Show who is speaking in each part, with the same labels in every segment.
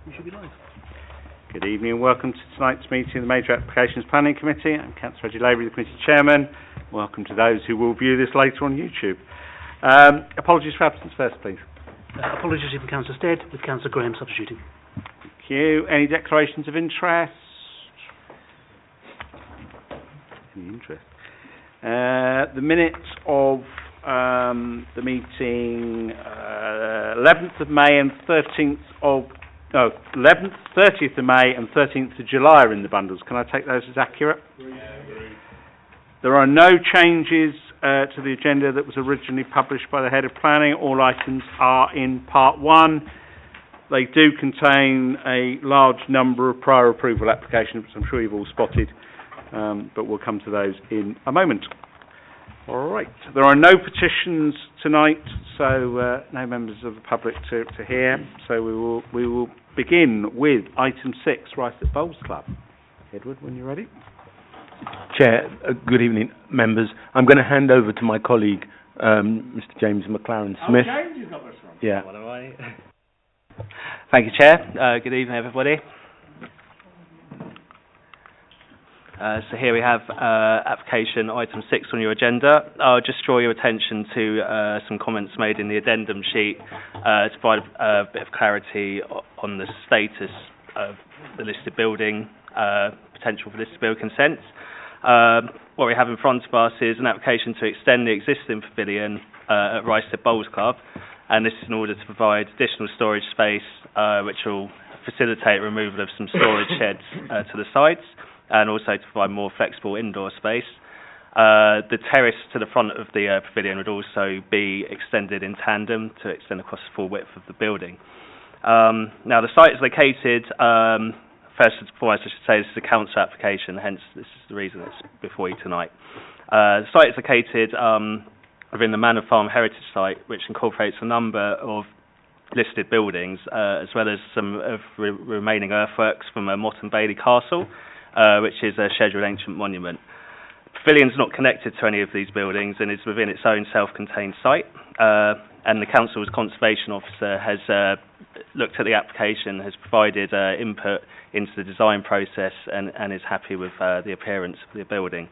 Speaker 1: We should be live.
Speaker 2: Good evening and welcome to tonight's meeting of the Major Applications Planning Committee. I'm Councillor Reggie Lavery, the Committee Chairman. Welcome to those who will view this later on YouTube. Apologies for absence first, please.
Speaker 1: Apologies from Councillor Stead, with Councillor Graham substituting.
Speaker 2: Thank you. Any declarations of interest? Any interest? The minutes of the meeting 11th of May and 30th of May and 13th of July are in the bundles. Can I take those as accurate? There are no changes to the agenda that was originally published by the Head of Planning. All items are in Part 1. They do contain a large number of prior approval applications, which I'm sure you've all spotted, but we'll come to those in a moment. All right. There are no petitions tonight, so no members of the public to hear. So we will begin with item 6, Rice at Bowls Club. Edward, when you're ready.
Speaker 3: Chair, good evening, members. I'm going to hand over to my colleague, Mr. James McLaren Smith.
Speaker 2: Oh, James, you've got this one.
Speaker 3: Yeah.
Speaker 4: Thank you, Chair. Good evening, everybody. So here we have application item 6 on your agenda. I'll just draw your attention to some comments made in the addendum sheet to provide a bit of clarity on the status of the listed building, potential for listed building consents. What we have in front of us is an application to extend the existing pavilion at Rice Bowls Club, and this is in order to provide additional storage space which will facilitate removal of some storage sheds to the sides, and also to provide more flexible indoor space. The terrace to the front of the pavilion would also be extended in tandem to extend across the full width of the building. Now the site is located, first and foremost I should say this is a council application, hence this is the reason it's before you tonight. The site is located within the Manor Farm Heritage Site, which incorporates a number of listed buildings, as well as some of remaining earthworks from a Motte and Bailey Castle, which is a scheduled ancient monument. The pavilion is not connected to any of these buildings and is within its own self-contained site. And the council's conservation officer has looked at the application, has provided input into the design process, and is happy with the appearance of the building.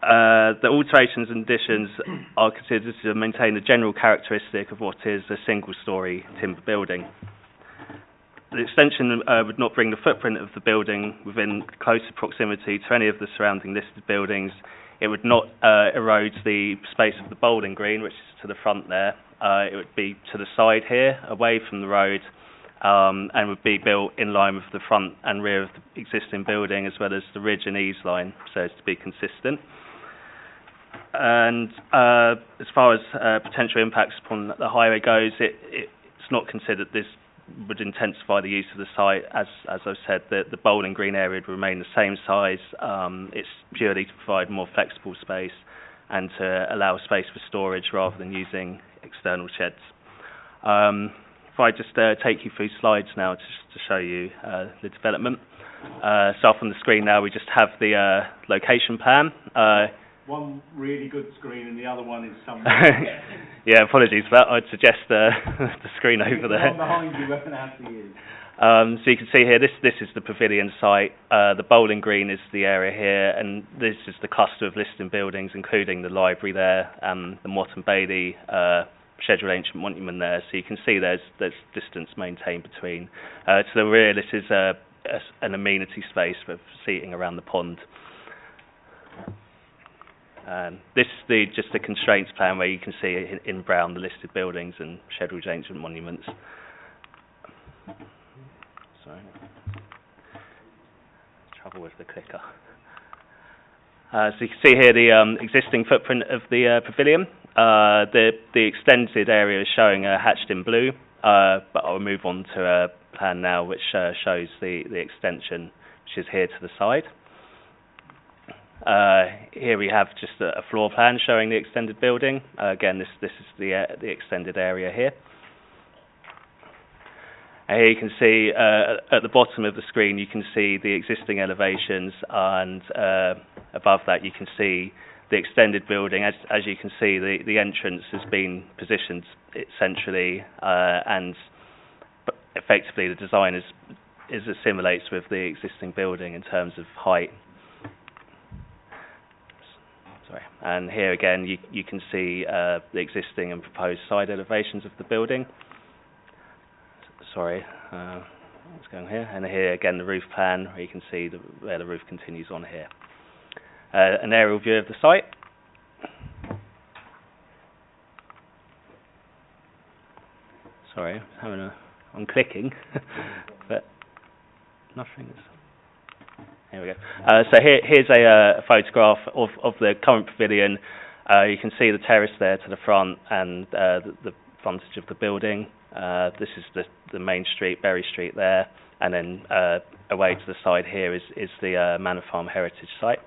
Speaker 4: The alterations and additions are considered to maintain the general characteristic of what is a single-storey timber building. The extension would not bring the footprint of the building within closer proximity to any of the surrounding listed buildings. It would not erode the space of the bowling green, which is to the front there. It would be to the side here, away from the road, and would be built in line with the front and rear of the existing building, as well as the ridge and eaves line, so as to be consistent. And as far as potential impacts upon the highway goes, it's not considered this would intensify the use of the site. As I've said, the bowling green area would remain the same size. It's purely to provide more flexible space and to allow space for storage rather than using external sheds. If I just take you through slides now to show you the development. So up on the screen now we just have the location plan.
Speaker 2: One really good screen and the other one is somewhere.
Speaker 4: Yeah, apologies for that. I'd suggest the screen over there.
Speaker 2: The one behind you, we're going to have to use.
Speaker 4: So you can see here, this is the pavilion site. The bowling green is the area here, and this is the cluster of listed buildings, including the library there, and the Motte and Bailey scheduled ancient monument there. So you can see there's distance maintained between. To the rear, this is an amenity space for seating around the pond. This is just the constraints plan where you can see in brown the listed buildings and scheduled ancient monuments. Sorry, trouble with the clicker. So you can see here the existing footprint of the pavilion. The extended area is showing hatched in blue, but I'll move on to a plan now which shows the extension, which is here to the side. Here we have just a floor plan showing the extended building. Again, this is the extended area here. And here you can see at the bottom of the screen you can see the existing elevations, and above that you can see the extended building. As you can see, the entrance has been positioned centrally, and but effectively the design is assimilates with the existing building in terms of height. Sorry. And here again you can see the existing and proposed side elevations of the building. Sorry, what's going on here? And here again the roof plan, where you can see where the roof continues on here. An aerial view of the site. Sorry, I'm clicking, but nothing is. Here we go. So here's a photograph of the current pavilion. You can see the terrace there to the front and the frontage of the building. This is the main street, Berry Street there, and then away to the side here is the Manor Farm Heritage Site.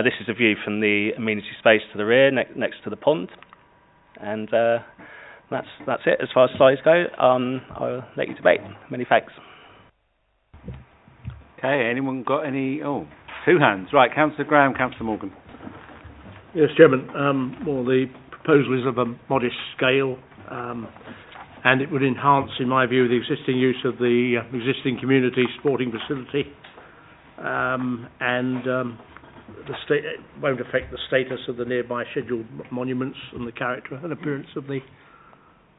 Speaker 4: This is a view from the amenity space to the rear, next to the pond, and that's it as far as slides go. I'll let you debate. Many thanks.
Speaker 2: Okay, anyone got any? Oh, two hands. Right, Councillor Graham, Councillor Morgan.
Speaker 5: Yes, Chairman. Well, the proposal is of a modest scale, and it would enhance, in my view, the existing use of the existing community sporting facility, it won't affect the status of the nearby scheduled monuments and the character and appearance of the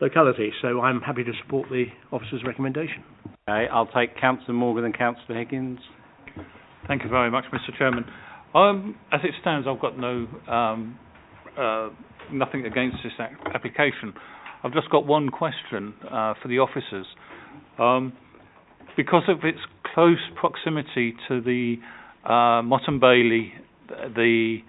Speaker 5: locality. So I'm happy to support the officer's recommendation.
Speaker 2: Okay, I'll take Councillor Morgan and Councillor Higgins.
Speaker 6: Thank you very much, Mr. Chairman. As it stands, I've got nothing against this application. I've just got one question for the officers. Because of its close proximity to the Motte Bailey, the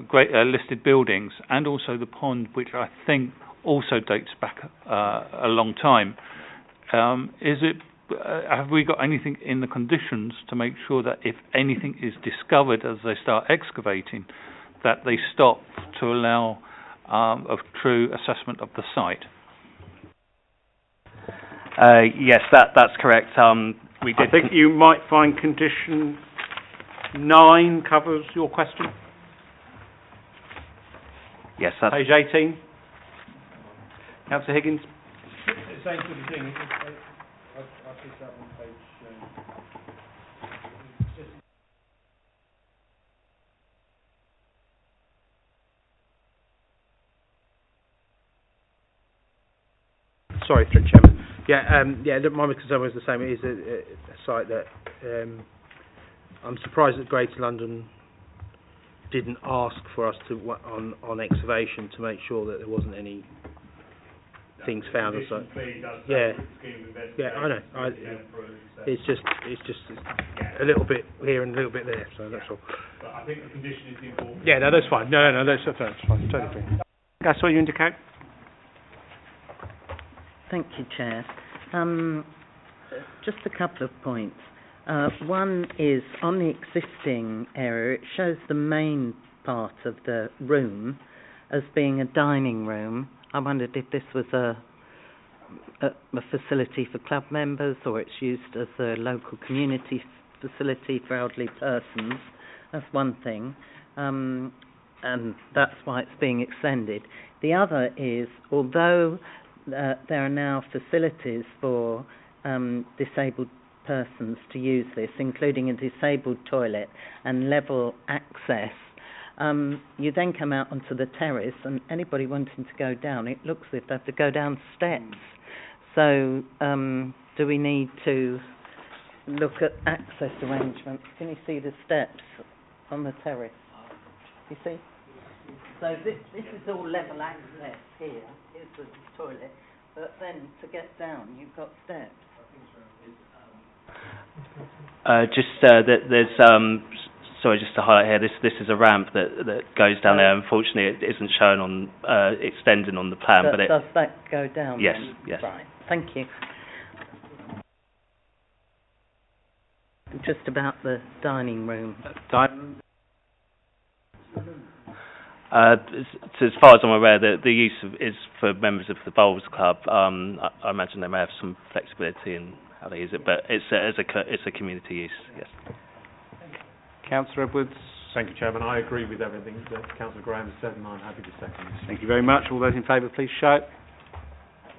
Speaker 6: great listed buildings, and also the pond, which I think also dates back a long time, have we got anything in the conditions to make sure that if anything is discovered as they start excavating, that they stop to allow a true assessment of the site?
Speaker 4: Yes, that's correct. I
Speaker 2: think you might find condition 9 covers your question.
Speaker 4: Yes, that's
Speaker 2: page 18. Councillor Higgins.
Speaker 5: Same sort of thing. I picked up on page. Sorry, Chairman. My concern was the same. It is a site that I'm surprised that Greater London didn't ask for us to on excavation to make sure that there wasn't any things found. I know. It's just a little bit here and a little bit there. So that's all.
Speaker 6: But I think the condition is important.
Speaker 5: Yeah, no, that's fine. No, that's fine. Totally fine.
Speaker 2: I saw you indicate.
Speaker 7: Thank you, Chair. Just a couple of points. One is on the existing area, it shows the main part of the room as being a dining room. I wondered if this was a facility for club members or it's used as a local community facility for elderly persons. That's one thing. And that's why it's being extended. The other is, although there are now facilities for disabled persons to use this, including a disabled toilet and level access, you then come out onto the terrace and anybody wanting to go down, it looks as if they have to go down steps. So do we need to look at access arrangements? Can you see the steps on the terrace? You see? So this is all level access here. Here's the toilet. But then to get down, you've got steps.
Speaker 4: Sorry, just to highlight here, this is a ramp that goes down there. Unfortunately, it isn't shown on extending on the plan, but it
Speaker 7: does that go down?
Speaker 4: Yes,
Speaker 7: then?
Speaker 4: yes.
Speaker 7: Right. Thank you. Just about the dining room.
Speaker 4: So as far as I'm aware, the use is for members of the Bowls Club. I imagine they may have some flexibility in how they use it, but it's a community use. Yes.
Speaker 2: Councillor Edwards.
Speaker 8: Thank you, Chairman. I agree with everything that Councillor Graham said, and I'm happy to second this.
Speaker 2: Thank you very much. All those in favour, please show.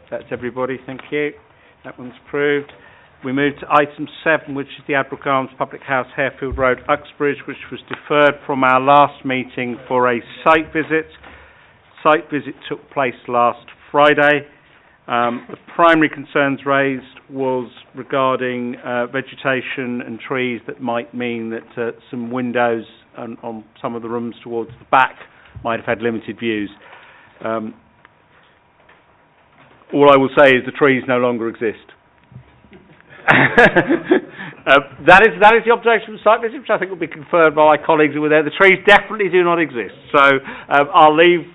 Speaker 2: That's everybody, thank you. That one's approved. We move to item 7, which is the Adbrook Arms Public House, Harefield Road, Uxbridge, which was deferred from our last meeting for a site visit. Site visit took place last Friday. The primary concerns raised was regarding vegetation and trees that might mean that some windows on some of the rooms towards the back might have had limited views. All I will say is the trees no longer exist. That is the observation of the site visit, which I think will be confirmed by my colleagues who were there. The trees definitely do not exist. So I'll leave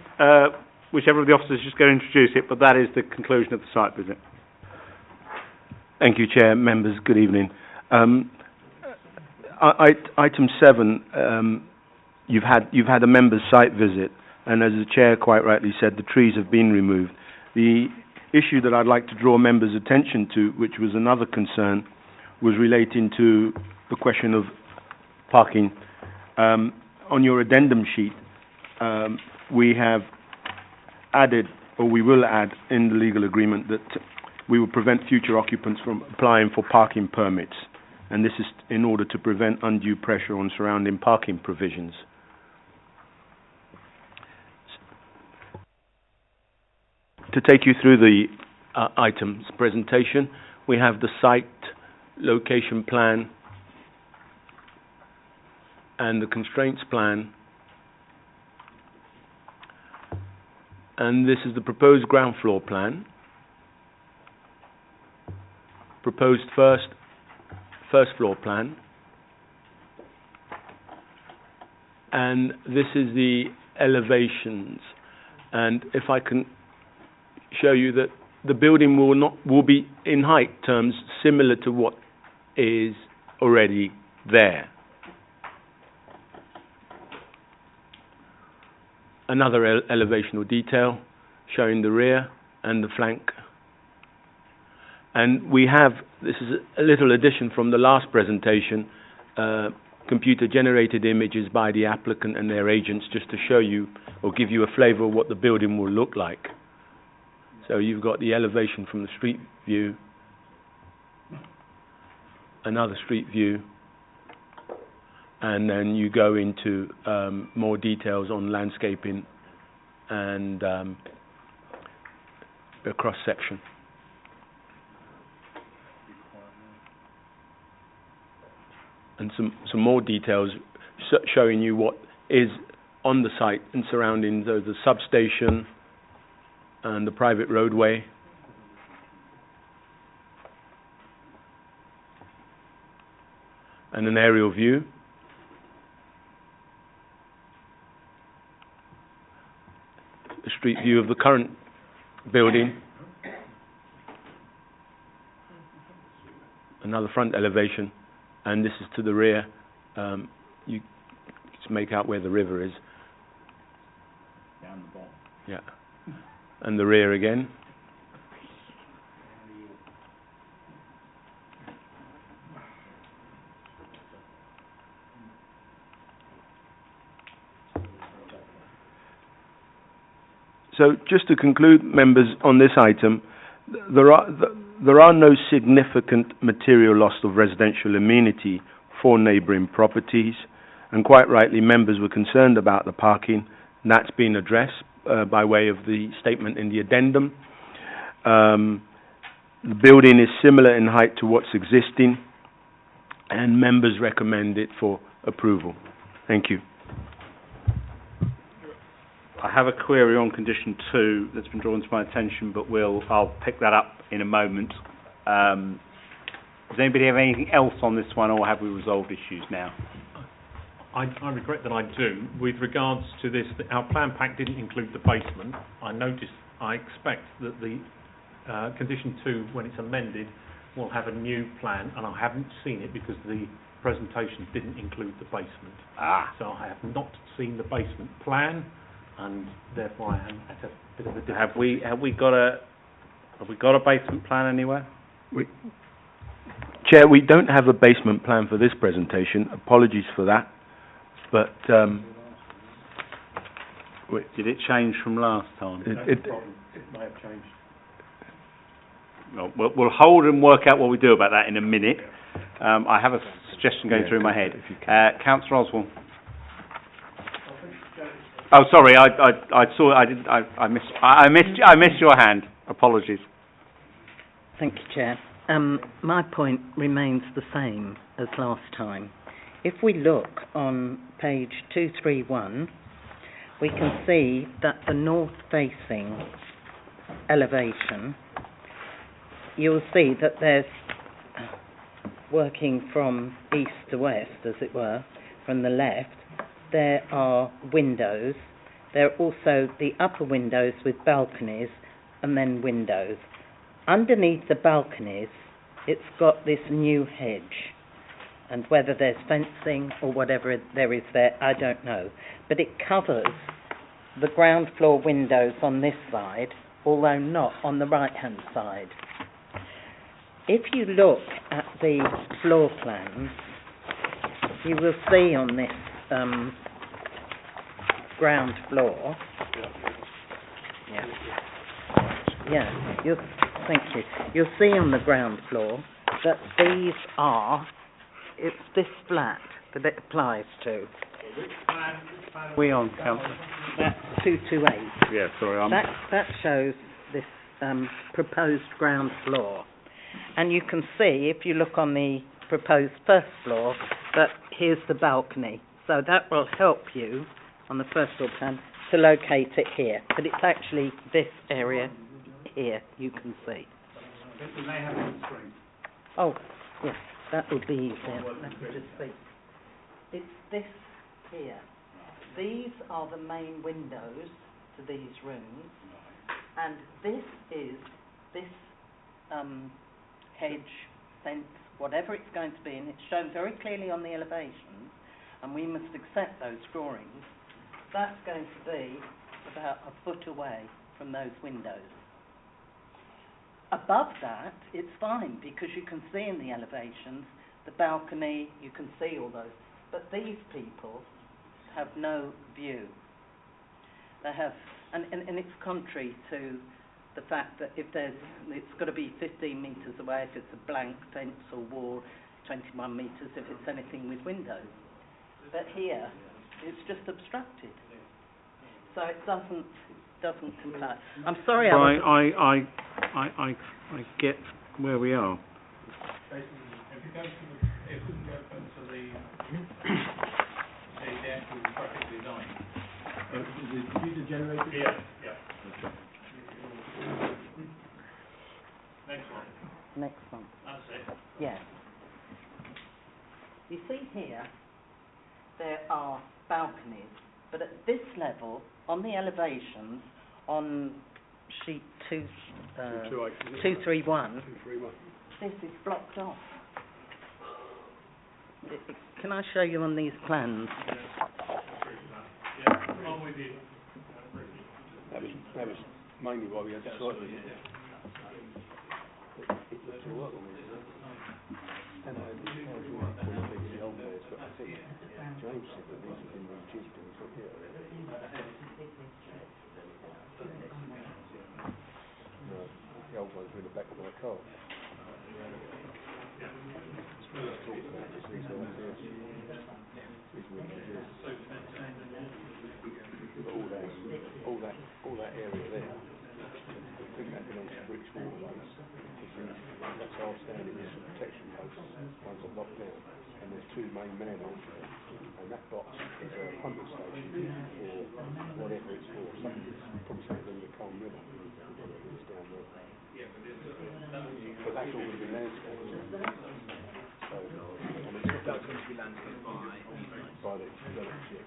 Speaker 2: whichever of the officers is just going to introduce it, but that is the conclusion of the site visit.
Speaker 3: Thank you, Chair. Members, good evening. Item 7, you've had a member's site visit, and as the Chair quite rightly said, the trees have been removed. The issue that I'd like to draw members' attention to, which was another concern, was relating to the question of parking. On your addendum sheet, we have added, or we will add in the legal agreement, that we will prevent future occupants from applying for parking permits, and this is in order to prevent undue pressure on surrounding parking provisions. To take you through the items presentation, we have the site location plan and the constraints plan, and this is the proposed ground floor plan, proposed first floor plan, and this is the elevations. And if I can show you that the building will be in height terms similar to what is already there. Another elevation or detail showing the rear and the flank. And we have, this is a little addition from the last presentation, computer generated images by the applicant and their agents, just to show you or give you a flavour of what the building will look like. So you've got the elevation from the street view, another street view, and then you go into more details on landscaping and a cross section. And some more details showing you what is on the site and surrounding the substation and the private roadway. And an aerial view. A street view of the current building. Another front elevation. And this is to the rear. You just make out where the river is. Down the bottom. Yeah. And the rear again. So just to conclude, members, on this item, there are no significant material loss of residential amenity for neighbouring properties, and quite rightly members were concerned about the parking, and that's been addressed by way of the statement in the addendum. The building is similar in height to what's existing, and members recommend it for approval. Thank you.
Speaker 2: I have a query on condition 2 that's been drawn to my attention, but I'll pick that up in a moment. Does anybody have anything else on this one, or have we resolved issues now?
Speaker 8: I regret that I do. With regards to this, our plan pack didn't include the basement. I expect that the condition 2, when it's amended, will have a new plan, and I haven't seen it because the presentation didn't include the basement. So I have not seen the basement plan, and therefore I am at a bit of a difficulty.
Speaker 2: Have we got a basement plan anywhere?
Speaker 3: Chair, we don't have a basement plan for this presentation. Apologies for that. But
Speaker 2: did it change from last time?
Speaker 8: It may have changed.
Speaker 2: Well, we'll hold and work out what we do about that in a minute. I have a suggestion going through my head. Councillor Oswald. Oh, sorry, I saw. I missed your hand. Apologies.
Speaker 7: Thank you, Chair. My point remains the same as last time. If we look on page 231, we can see that the north-facing elevation, you'll see that there's, working from east to west, as it were, from the left, there are windows. There are also the upper windows with balconies and then windows. Underneath the balconies, it's got this new hedge. And whether there's fencing or whatever there is there, I don't know. But it covers the ground floor windows on this side, although not on the right-hand side. If you look at the floor plans, you will see on this ground floor. Thank you. You'll see on the ground floor that these are. It's this flat that it applies to.
Speaker 2: Which plan are we on, Councillor?
Speaker 7: That's 228.
Speaker 2: Yeah, sorry,
Speaker 7: That shows this proposed ground floor. And you can see, if you look on the proposed first floor, that here's the balcony. So that will help you, on the first floor plan, to locate it here. But it's actually this area here, you can see.
Speaker 2: We may have it on the screen.
Speaker 7: Oh, yes, that would be easier. Let me just see. It's this here. These are the main windows to these rooms. And this is this hedge, fence, whatever it's going to be, and it's shown very clearly on the elevations, and we must accept those drawings. That's going to be about a foot away from those windows. Above that, it's fine, because you can see in the elevations, the balcony, you can see all those. But these people have no view. They have, and it's contrary to the fact that if there's, it's got to be 15 metres away if it's a blank fence or wall, 21 metres if it's anything with windows. But here, it's just obstructed. So it doesn't comply. I'm sorry,
Speaker 2: I get where we are.
Speaker 8: If we go to the actual graphic design. The computer generated? Yeah.
Speaker 7: Next one.
Speaker 8: That's it.
Speaker 7: Yes. You see here, there are balconies, but at this level, on the elevations, on sheet 231, this is blocked off. Can I show you on these plans?
Speaker 8: Yeah, I'm with you.
Speaker 3: That was mainly why we had to slightly. The old ones were in the back of my car. All that area there, I think that belongs to British Waterways. That's our standing as protection posts, ones are locked down, and there's two main manholes there, and that box is a pumping station for whatever it's for. Probably something in the Colne River. It's down there. But that's all going to be landscaped. So, that's going to be landscaped by the developers.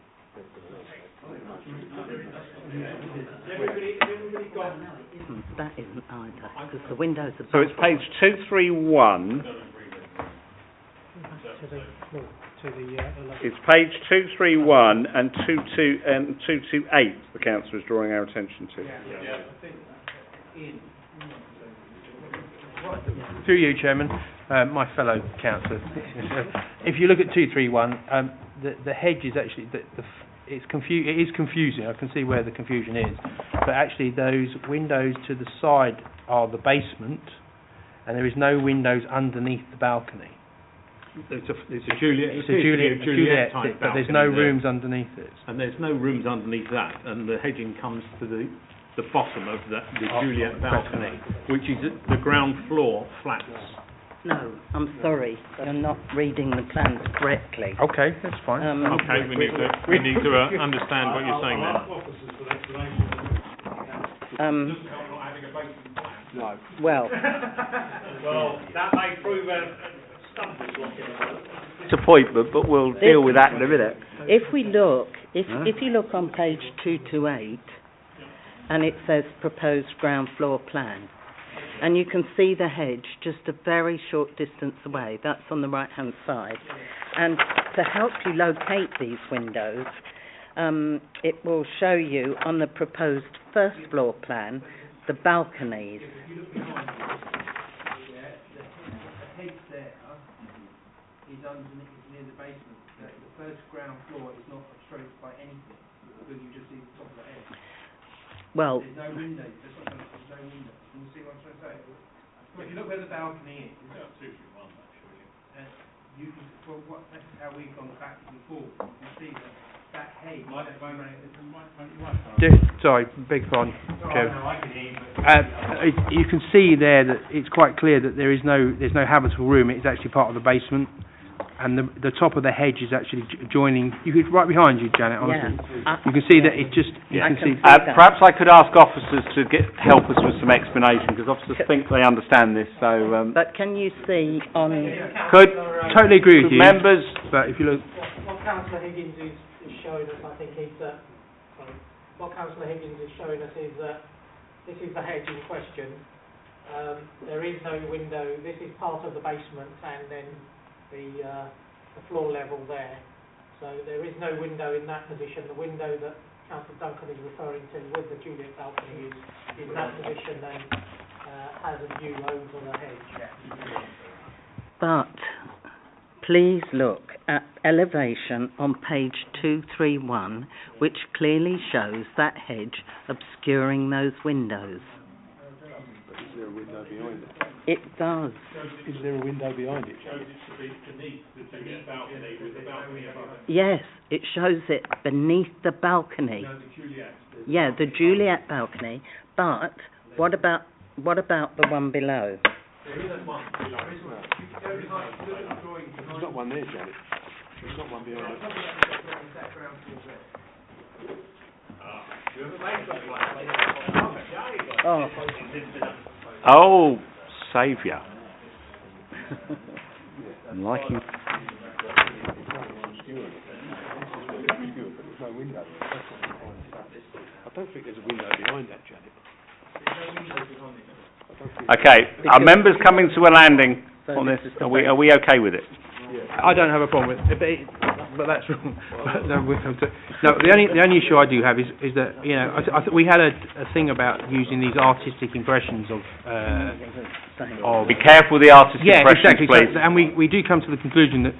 Speaker 7: That isn't either, because the windows are...
Speaker 2: So it's page 231. It's page 231 and 228 the councillor is drawing our attention to.
Speaker 5: Through you, Chairman, my fellow councillor. If you look at 231, the hedge is actually it is confusing. I can see where the confusion is, but actually those windows to the side are the basement, and there is no windows underneath the balcony.
Speaker 8: It's a Juliet,
Speaker 5: It's a Juliet
Speaker 8: type
Speaker 5: but there's
Speaker 8: balcony
Speaker 5: no
Speaker 8: there.
Speaker 5: rooms underneath it.
Speaker 8: And there's no rooms underneath that, and the hedging comes to the bottom of the Juliet balcony, which is at the ground floor flats.
Speaker 7: No, I'm sorry, you're not reading the plans correctly.
Speaker 5: Okay, that's fine.
Speaker 8: Okay, we need to understand what you're saying then.
Speaker 7: Well,
Speaker 8: That may prove a stumbling block.
Speaker 2: It's a point, but we'll deal with that in a minute.
Speaker 7: if we look, if you look on page 228, and it says proposed ground floor plan, and you can see the hedge just a very short distance away. That's on the right-hand side. And to help you locate these windows, it will show you on the proposed first floor plan the balconies.
Speaker 5: The hedge there is underneath, near the basement. The first ground floor is not obstructed by anything, because you just see the top of the hedge.
Speaker 7: Well,
Speaker 5: There's no windows. There's no windows. Can you see what I'm trying to say? Well, if you look where the balcony is, you can, well, that's how we've gone back and forth. You see that hedge. Sorry, beg pardon, Kev. You can see there that it's quite clear that there's no habitable room. It's actually part of the basement, and the top of the hedge is actually joining. Right behind you, Janet. Honestly, you can see that it just.
Speaker 2: Perhaps I could ask officers to help us with some explanation, because officers think they understand this. So,
Speaker 7: but can you see on...
Speaker 5: Totally agree with you.
Speaker 2: Members,
Speaker 5: But if you look,
Speaker 9: What Councillor Higgins is showing us, I think, is that what Councillor Higgins is showing us is that this is the hedge in question. There is no window. This is part of the basement, and then the floor level there. So there is no window in that position. The window that Councillor Duncan is referring to with the Juliet balcony is in that position and has a view over the hedge.
Speaker 7: But please look at elevation on page 231, which clearly shows that hedge obscuring those windows.
Speaker 3: Is there a window behind it?
Speaker 7: It does.
Speaker 3: Is there a window behind it?
Speaker 7: Yes, it shows it beneath the balcony. Yeah, the Juliet balcony. But what about the one below?
Speaker 3: There's not one there, Janet. There's not one behind it.
Speaker 2: oh, saviour. I'm liking.
Speaker 3: I don't think there's a window behind that, Janet.
Speaker 2: Okay, are members coming to a landing on this? Are we okay with it?
Speaker 5: I don't have a problem with it, but that's wrong. No, the only issue I do have is that, you know, I we had a thing about using these artistic impressions of
Speaker 2: Be careful with the artistic impressions,
Speaker 5: exactly.
Speaker 2: please.
Speaker 5: So, and we do come to the conclusion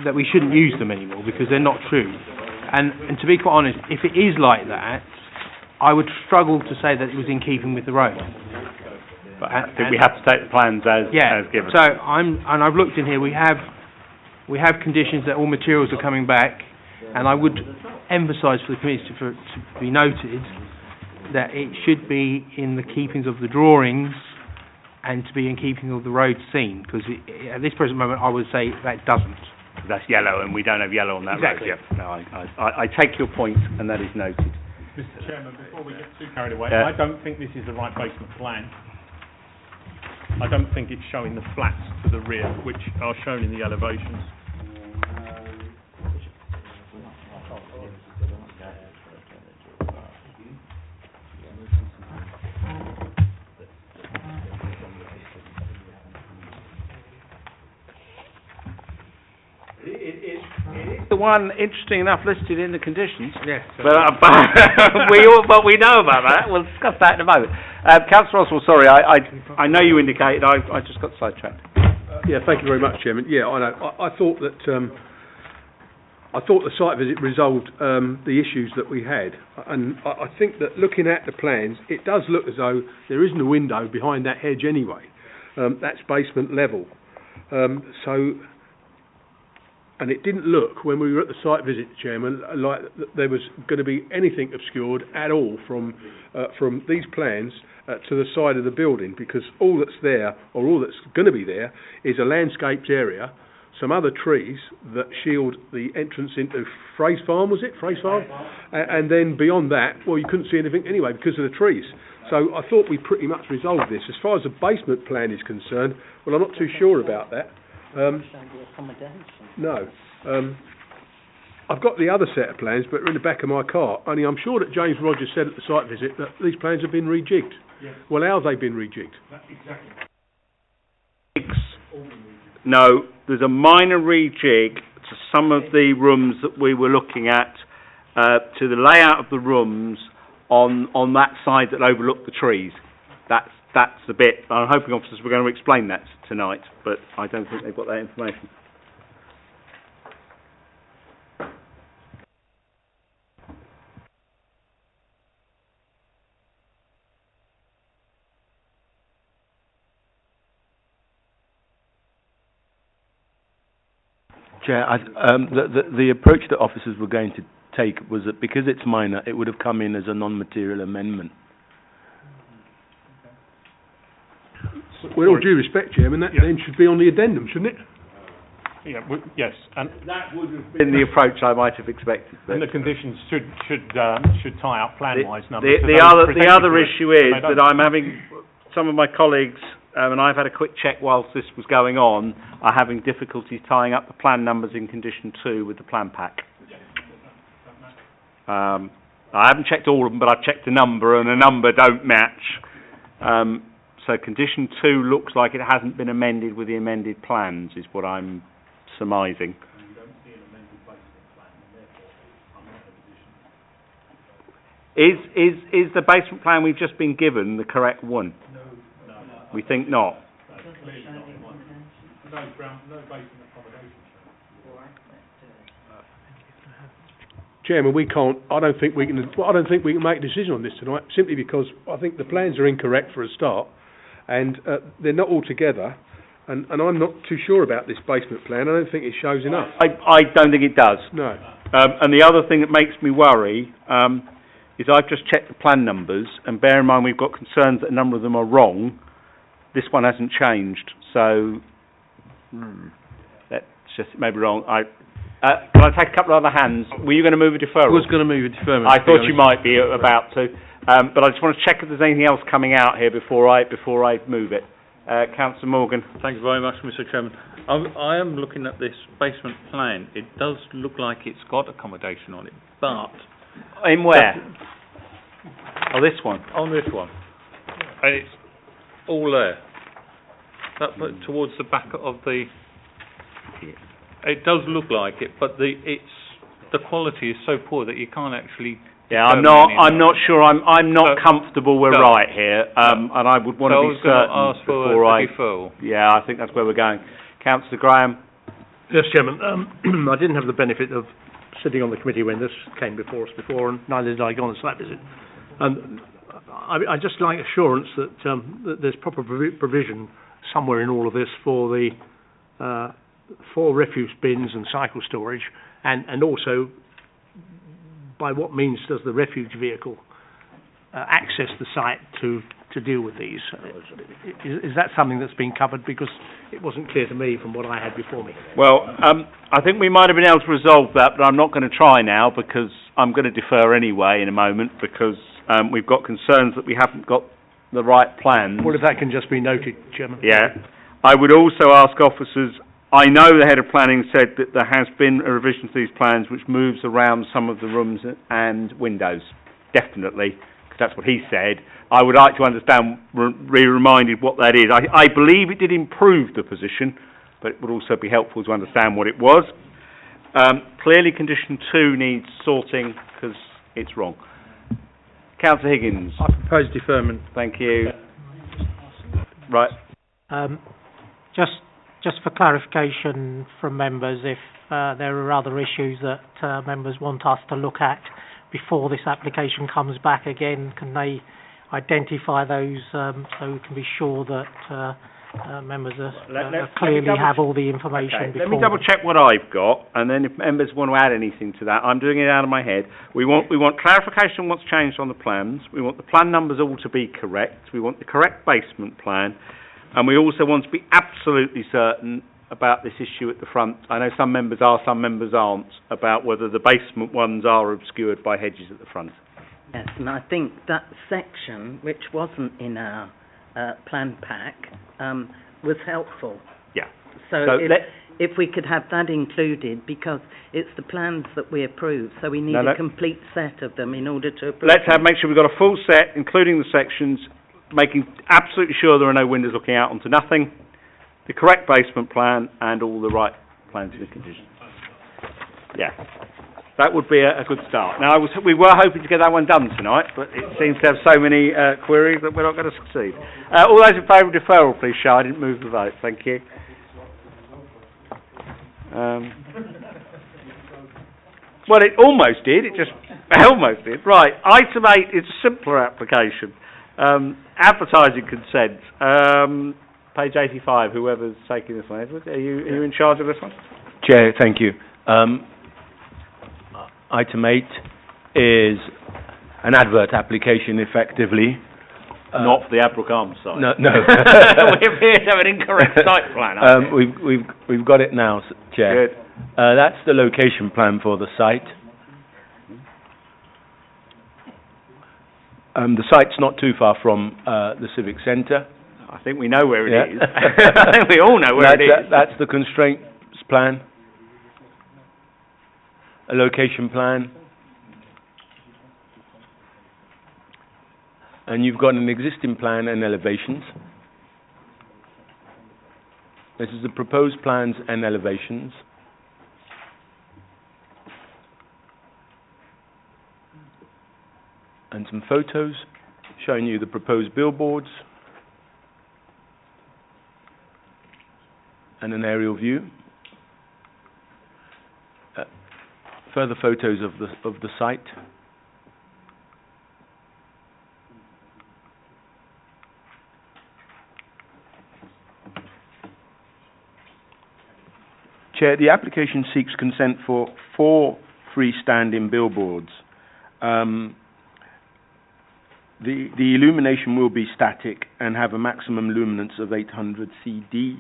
Speaker 5: that we shouldn't use them anymore because they're not true. And to be quite honest, if it is like that, I would struggle to say that it was in keeping with the road.
Speaker 2: But I think we have to take the plans as given.
Speaker 5: So I've looked in here. We have conditions that all materials are coming back, and I would emphasise for the committee to be noted that it should be in the keepings of the drawings and to be in keeping of the road scene, because at this present moment I would say that doesn't.
Speaker 2: That's yellow, and we don't have yellow on that
Speaker 5: Exactly.
Speaker 2: road. No, I take your point, and that is noted.
Speaker 8: Mr. Chairman, before we get too carried away, I don't think this is the right basement plan. I don't think it's showing the flats to the rear, which are shown in the elevations.
Speaker 2: It is the one, interesting enough, listed in the conditions.
Speaker 5: Yes.
Speaker 2: But we know about that. We'll discuss that in a moment. Councillor Oswald, sorry, I know you indicated. I just got sidetracked.
Speaker 3: Yeah, thank you very much, Chairman. Yeah, I know. I thought that the site visit resolved the issues that we had, and I think that looking at the plans, it does look as though there isn't a window behind that hedge anyway.
Speaker 10: that's basement level. And it didn't look, when we were at the site visit, Chairman, like there was going to be anything obscured at all from these plans to the side of the building, because all that's there, or all that's going to be there, is a landscaped area, some other trees that shield the entrance into Fraser Farm, was it? Fraser Farm? And then beyond that, well, you couldn't see anything anyway because of the trees. So I thought we pretty much resolved this. As far as the basement plan is concerned, well, I'm not too sure about that. No. I've got the other set of plans, but they're in the back of my car. Only I'm sure that James Rogers said at the site visit that these plans have been rejigged.
Speaker 8: Yes.
Speaker 10: Well, how have they been rejigged?
Speaker 8: Exactly.
Speaker 2: No, there's a minor rejig to some of the rooms that we were looking at, to the layout of the rooms on that side that overlooked the trees. That's the bit. I'm hoping officers were going to explain that tonight, but I don't think they've got that information.
Speaker 3: Chair, the approach that officers were going to take was that because it's minor, it would have come in as a non-material amendment.
Speaker 10: With all due respect, Chairman, that then should be on the addendum, shouldn't it?
Speaker 8: Yeah, yes, and
Speaker 2: that would have been the approach I might have expected.
Speaker 8: And the conditions should tie up plan-wise numbers.
Speaker 2: The other issue is that I'm having some of my colleagues, and I've had a quick check whilst this was going on, are having difficulties tying up the plan numbers in condition 2 with the plan pack. I haven't checked all of them, but I've checked a number, and a number don't match. So condition 2 looks like it hasn't been amended with the amended plans, is what I'm surmising. Is the basement plan we've just been given the correct one? No. We think not.
Speaker 8: No basement accommodation.
Speaker 10: Chairman, we can't. I don't think we can make a decision on this tonight, simply because I think the plans are incorrect for a start, and they're not all together. And I'm not too sure about this basement plan. I don't think it shows enough.
Speaker 2: I don't think it does.
Speaker 10: No.
Speaker 2: And the other thing that makes me worry is I've just checked the plan numbers, and bear in mind we've got concerns that a number of them are wrong. This one hasn't changed, so that's just maybe wrong. Can I take a couple of other hands? Were you going to move a deferral?
Speaker 11: I was going to move a deferment.
Speaker 2: I thought you might be about to, but I just want to check if there's anything else coming out here before I move it. Councillor Morgan.
Speaker 6: Thank you very much, Mr. Chairman. I am looking at this basement plan. It does look like it's got accommodation on it, but...
Speaker 2: In where? Oh, this one?
Speaker 6: On this one. And it's all there. That towards the back of the... It does look like it, but the quality is so poor that you can't actually...
Speaker 2: Yeah, I'm not sure. I'm not comfortable we're right here, and I would want to be certain before I...
Speaker 6: Deferral.
Speaker 2: Yeah, I think that's where we're going. Councillor Graham.
Speaker 11: Yes, Chairman. I didn't have the benefit of sitting on the committee when this came before us before, and neither did I go on a site visit. And I just like assurance that, that there's proper provision somewhere in all of this for the for refuse bins and cycle storage, and also by what means does the refuge vehicle access the site to deal with these? Is that something that's been covered? Because it wasn't clear to me from what I had before me.
Speaker 2: Well, I think we might have been able to resolve that, but I'm not going to try now because I'm going to defer anyway in a moment because we've got concerns that we haven't got the right plans.
Speaker 11: Well, if that can just be noted, Chairman.
Speaker 2: Yeah. I would also ask officers, I know the head of planning said that there has been a revision to these plans which moves around some of the rooms and windows. Definitely, because that's what he said. I would like to understand, be reminded what that is. I believe it did improve the position, but it would also be helpful to understand what it was. Clearly condition 2 needs sorting because it's wrong. Councillor Higgins.
Speaker 11: I propose deferment.
Speaker 2: Thank you. Right.
Speaker 9: Just for clarification from members, if there are other issues that members want us to look at before this application comes back again, can they identify those so we can be sure that members
Speaker 2: Let
Speaker 9: clearly
Speaker 2: me double
Speaker 9: have all the information
Speaker 2: Okay,
Speaker 9: before.
Speaker 2: let me double check what I've got, and then if members want to add anything to that, I'm doing it out of my head. We want clarification on what's changed on the plans. We want the plan numbers all to be correct. We want the correct basement plan, and we also want to be absolutely certain about this issue at the front. I know some members are, some members aren't, about whether the basement ones are obscured by hedges at the front.
Speaker 7: Yes, and I think that section, which wasn't in our plan pack, was helpful.
Speaker 2: Yeah.
Speaker 7: So if we could have that included, because it's the plans that we approve, so we need a complete set of them in order to approve.
Speaker 2: Make sure we've got a full set, including the sections, making absolutely sure there are no windows looking out onto nothing, the correct basement plan, and all the right plans and conditions. Yeah. That would be a good start. Now, we were hoping to get that one done tonight, but it seems to have so many queries that we're not going to succeed. All those in favour of deferral, please show. I didn't move the vote. Thank you. Well, it almost did. It just almost did. Right. Item 8 is a simpler application. Advertising consent. Page 85. Whoever's taking this one, Edward, are you in charge of this one?
Speaker 3: Chair, thank you. Item 8 is an advert application, effectively.
Speaker 2: Not for the Adbrook Arms site.
Speaker 3: No.
Speaker 2: We appear to have an incorrect site plan.
Speaker 3: We've got it now, Chair.
Speaker 2: Good.
Speaker 3: That's the location plan for the site. The site's not too far from the Civic Centre.
Speaker 2: I think we know where it is. I think we all know where it is.
Speaker 3: That's the constraints plan. A location plan. And you've got an existing plan and elevations. This is the proposed plans and elevations. And some photos showing you the proposed billboards. And an aerial view. Further photos of the site. Chair, the application seeks consent for 4 freestanding billboards. The illumination will be static and have a maximum luminance of 800 CD.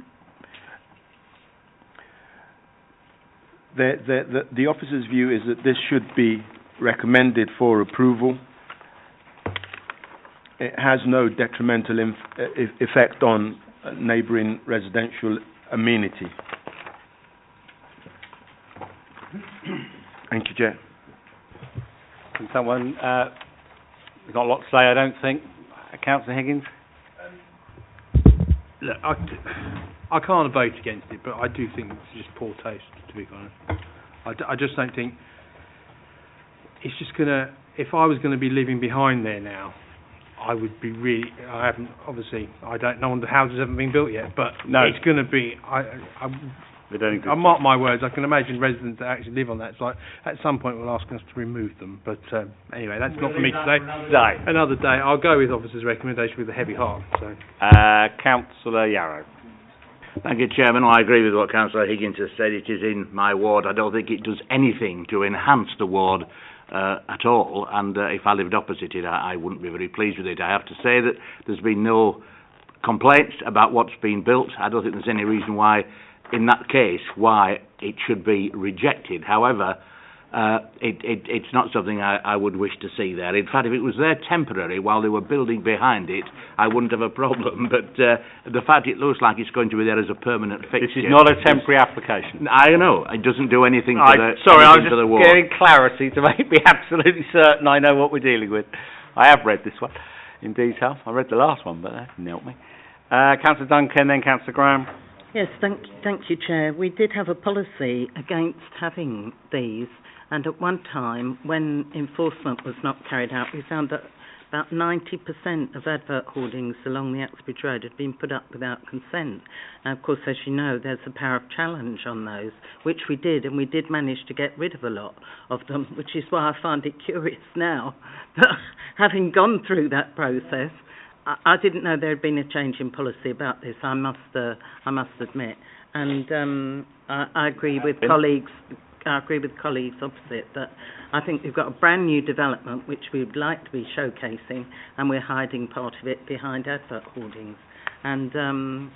Speaker 3: The officer's view is that this should be recommended for approval. It has no detrimental effect on neighbouring residential amenity. Thank you, Chair.
Speaker 2: Can someone, we've got a lot to say, I don't think. Councillor Higgins?
Speaker 5: Look, I can't vote against it, but I do think it's just poor taste, to be honest. I just don't think it's just going to... If I was going to be living behind there now, I would be really... I haven't... Obviously, I don't know, the houses haven't been built yet, but it's going to be... I mark my words, I can imagine residents that actually live on that site at some point will ask us to remove them. But anyway, that's not for me to say. Another day. I'll go with officer's recommendation with a heavy heart. So.
Speaker 2: Councillor Yarrow.
Speaker 12: Thank you, Chairman. I agree with what Councillor Higgins has said. It is in my ward. I don't think it does anything to enhance the ward at all. And if I lived opposite it, I wouldn't be very pleased with it. I have to say that there's been no complaints about what's been built. I don't think there's any reason why, in that case, why it should be rejected. However, it's not something I would wish to see there. In fact, if it was there temporary while they were building behind it, I wouldn't have a problem. But the fact it looks like it's going to be there as a permanent fixture...
Speaker 2: This is not a temporary application.
Speaker 12: I know. It doesn't do anything to the
Speaker 2: Sorry, I was
Speaker 12: to the
Speaker 2: just
Speaker 12: wall.
Speaker 2: getting clarity to make me absolutely certain I know what we're dealing with. I have read this one in detail. I read the last one, but that didn't help me. Councillor Duncan, then Councillor Graham.
Speaker 7: Yes, thank you, Chair. We did have a policy against having these, and at one time, when enforcement was not carried out, we found that about 90% of advert hoardings along the Uxbridge Road had been put up without consent. And of course, as you know, there's a power of challenge on those, which we did, and we did manage to get rid of a lot of them, which is why I find it curious now that having gone through that process, I didn't know there had been a change in policy about this. I must admit, and I agree with colleagues. I agree with colleagues opposite that I think we've got a brand new development which we would like to be showcasing, and we're hiding part of it behind advert hoardings. And I'm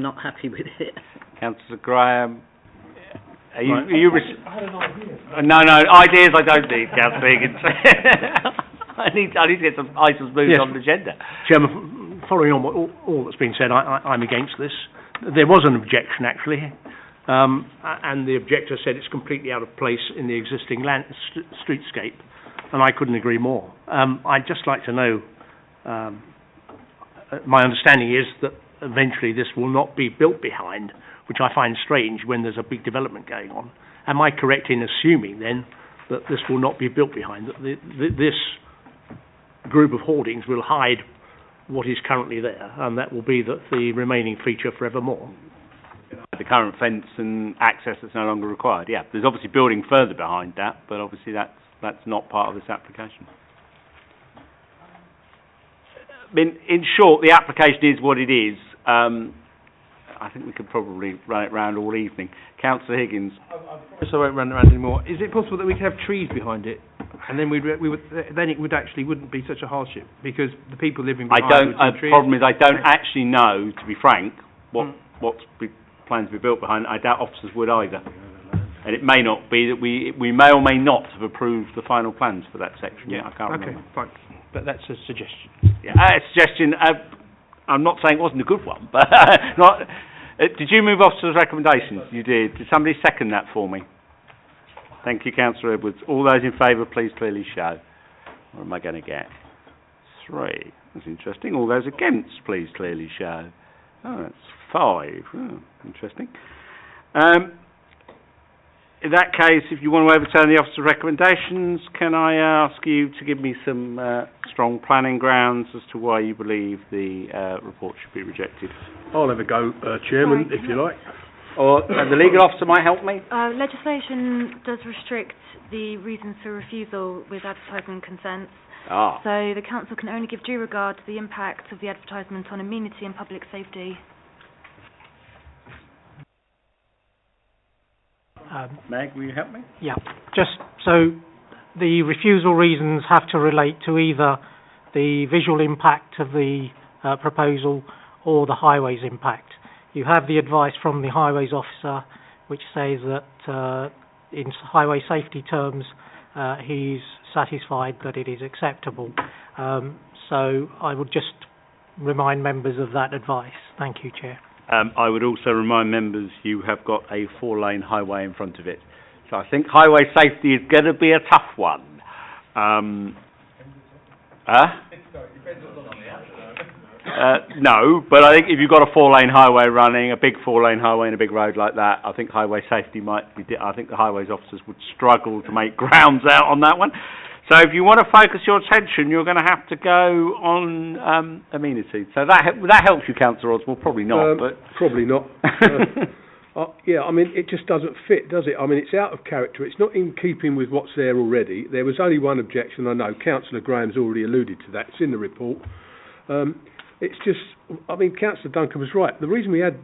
Speaker 7: not happy with it.
Speaker 2: Councillor Graham, are you?
Speaker 8: Right.
Speaker 2: Are you
Speaker 8: I had an idea.
Speaker 2: no, ideas I don't need, Councillor Higgins. I need to get some items moved on the agenda.
Speaker 11: Chairman, following on what all that's been said, I'm against this. There was an objection, actually, and the objector said it's completely out of place in the existing streetscape, and I couldn't agree more. I'd just like to know, my understanding is that eventually this will not be built behind, which I find strange when there's a big development going on. Am I correct in assuming, then, that this will not be built behind, that this group of hoardings will hide what is currently there, and that will be the remaining feature forevermore?
Speaker 2: The current fence and access that's no longer required. Yeah, there's obviously building further behind that, but obviously that's not part of this application. I mean, in short, the application is what it is. I think we could probably run it round all evening. Councillor Higgins.
Speaker 5: So I won't run around anymore. Is it possible that we could have trees behind it, and then then it wouldn't be such a hardship because the people living behind
Speaker 2: The problem is I don't actually know, to be frank, what's planned to be built behind. I doubt officers would either, and it may not be that we may or may not have approved the final plans for that section. Yeah, I can't remember.
Speaker 5: Okay, fine. But that's a suggestion.
Speaker 2: Yeah, a suggestion. I'm not saying it wasn't a good one, but not. Did you move officers' recommendations? You did. Did somebody second that for me? Thank you, Councillor Edwards. All those in favour, please clearly show. What am I going to get? 3. That's interesting. All those against, please clearly show. Oh, that's 5. Oh, interesting. In that case, if you want to overturn the officer's recommendations, can I ask you to give me some strong planning grounds as to why you believe the report should be rejected?
Speaker 10: I'll have a go, Chairman, if you like.
Speaker 2: Or the legal officer might help me?
Speaker 13: Legislation does restrict the reasons for refusal with advertisement consents.
Speaker 2: Ah.
Speaker 13: So the council can only give due regard to the impact of the advertisement on amenity and public safety.
Speaker 2: Meg, will you help me?
Speaker 9: Yeah, just so the refusal reasons have to relate to either the visual impact of the proposal or the highways impact. You have the advice from the highways officer which says that in highway safety terms he's satisfied that it is acceptable. So I would just remind members of that advice. Thank you, Chair.
Speaker 2: I would also remind members you have got a 4-lane highway in front of it. So I think highway safety is going to be a tough one. No, but I think if you've got a 4-lane highway running, a big 4-lane highway and a big road like that, I think highway safety might be... I think the highways officers would struggle to make grounds out on that one. So if you want to focus your attention, you're going to have to go on amenity. So that helps you, Councillor Oswald. Probably not, but
Speaker 10: probably not. Yeah, I mean, it just doesn't fit, does it? I mean, it's out of character. It's not in keeping with what's there already. There was only one objection. I know Councillor Graham's already alluded to that. It's in the report. It's just, I mean, Councillor Duncan was right. The reason we had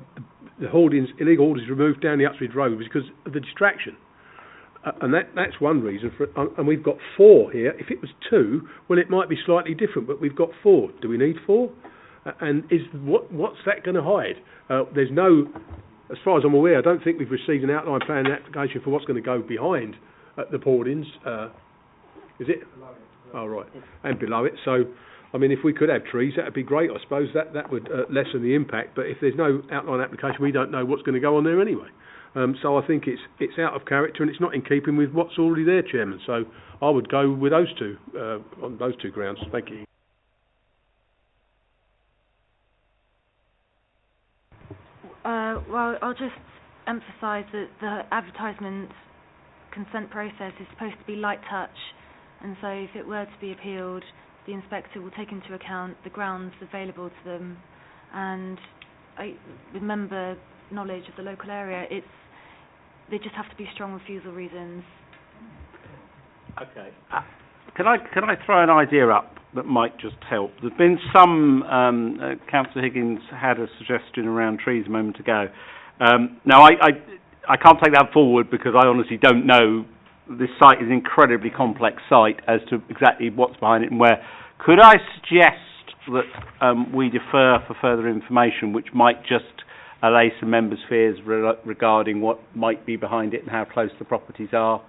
Speaker 10: the hoardings, illegal hoardings removed down the Uxbridge Road was because of the distraction. And that's one reason for it. And we've got 4 here. If it was 2, well, it might be slightly different, but we've got 4. Do we need 4? And what's that going to hide? There's no, as far as I'm aware, I don't think we've received an outline plan application for what's going to go behind the hoardings. Is it? Oh, right. And below it. So, I mean, if we could have trees, that would be great. I suppose that would lessen the impact. But if there's no outline application, we don't know what's going to go on there anyway. So I think it's out of character and it's not in keeping with what's already there, Chairman. So I would go with those two on those 2 grounds. Thank you.
Speaker 13: Well, I'll just emphasise that the advertisement consent process is supposed to be light touch, and so if it were to be appealed, the inspector will take into account the grounds available to them, and with member knowledge of the local area, they just have to be strong refusal reasons.
Speaker 2: Okay. Can I throw an idea up that might just help. There's been some, Councillor Higgins had a suggestion around trees a moment ago. Now, I can't take that forward because I honestly don't know. This site is an incredibly complex site as to exactly what's behind it and where. Could I suggest that we defer for further information, which might just allay some members' fears regarding what might be behind it and how close the properties are?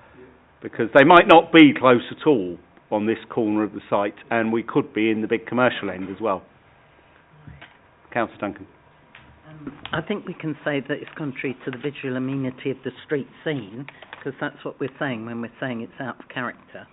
Speaker 2: Because they might not be close at all on this corner of the site, and we could be in the big commercial end as well. Councillor Duncan.
Speaker 7: I think we can say that it's contrary to the visual amenity of the street scene, because that's what we're saying when we're saying it's out of character.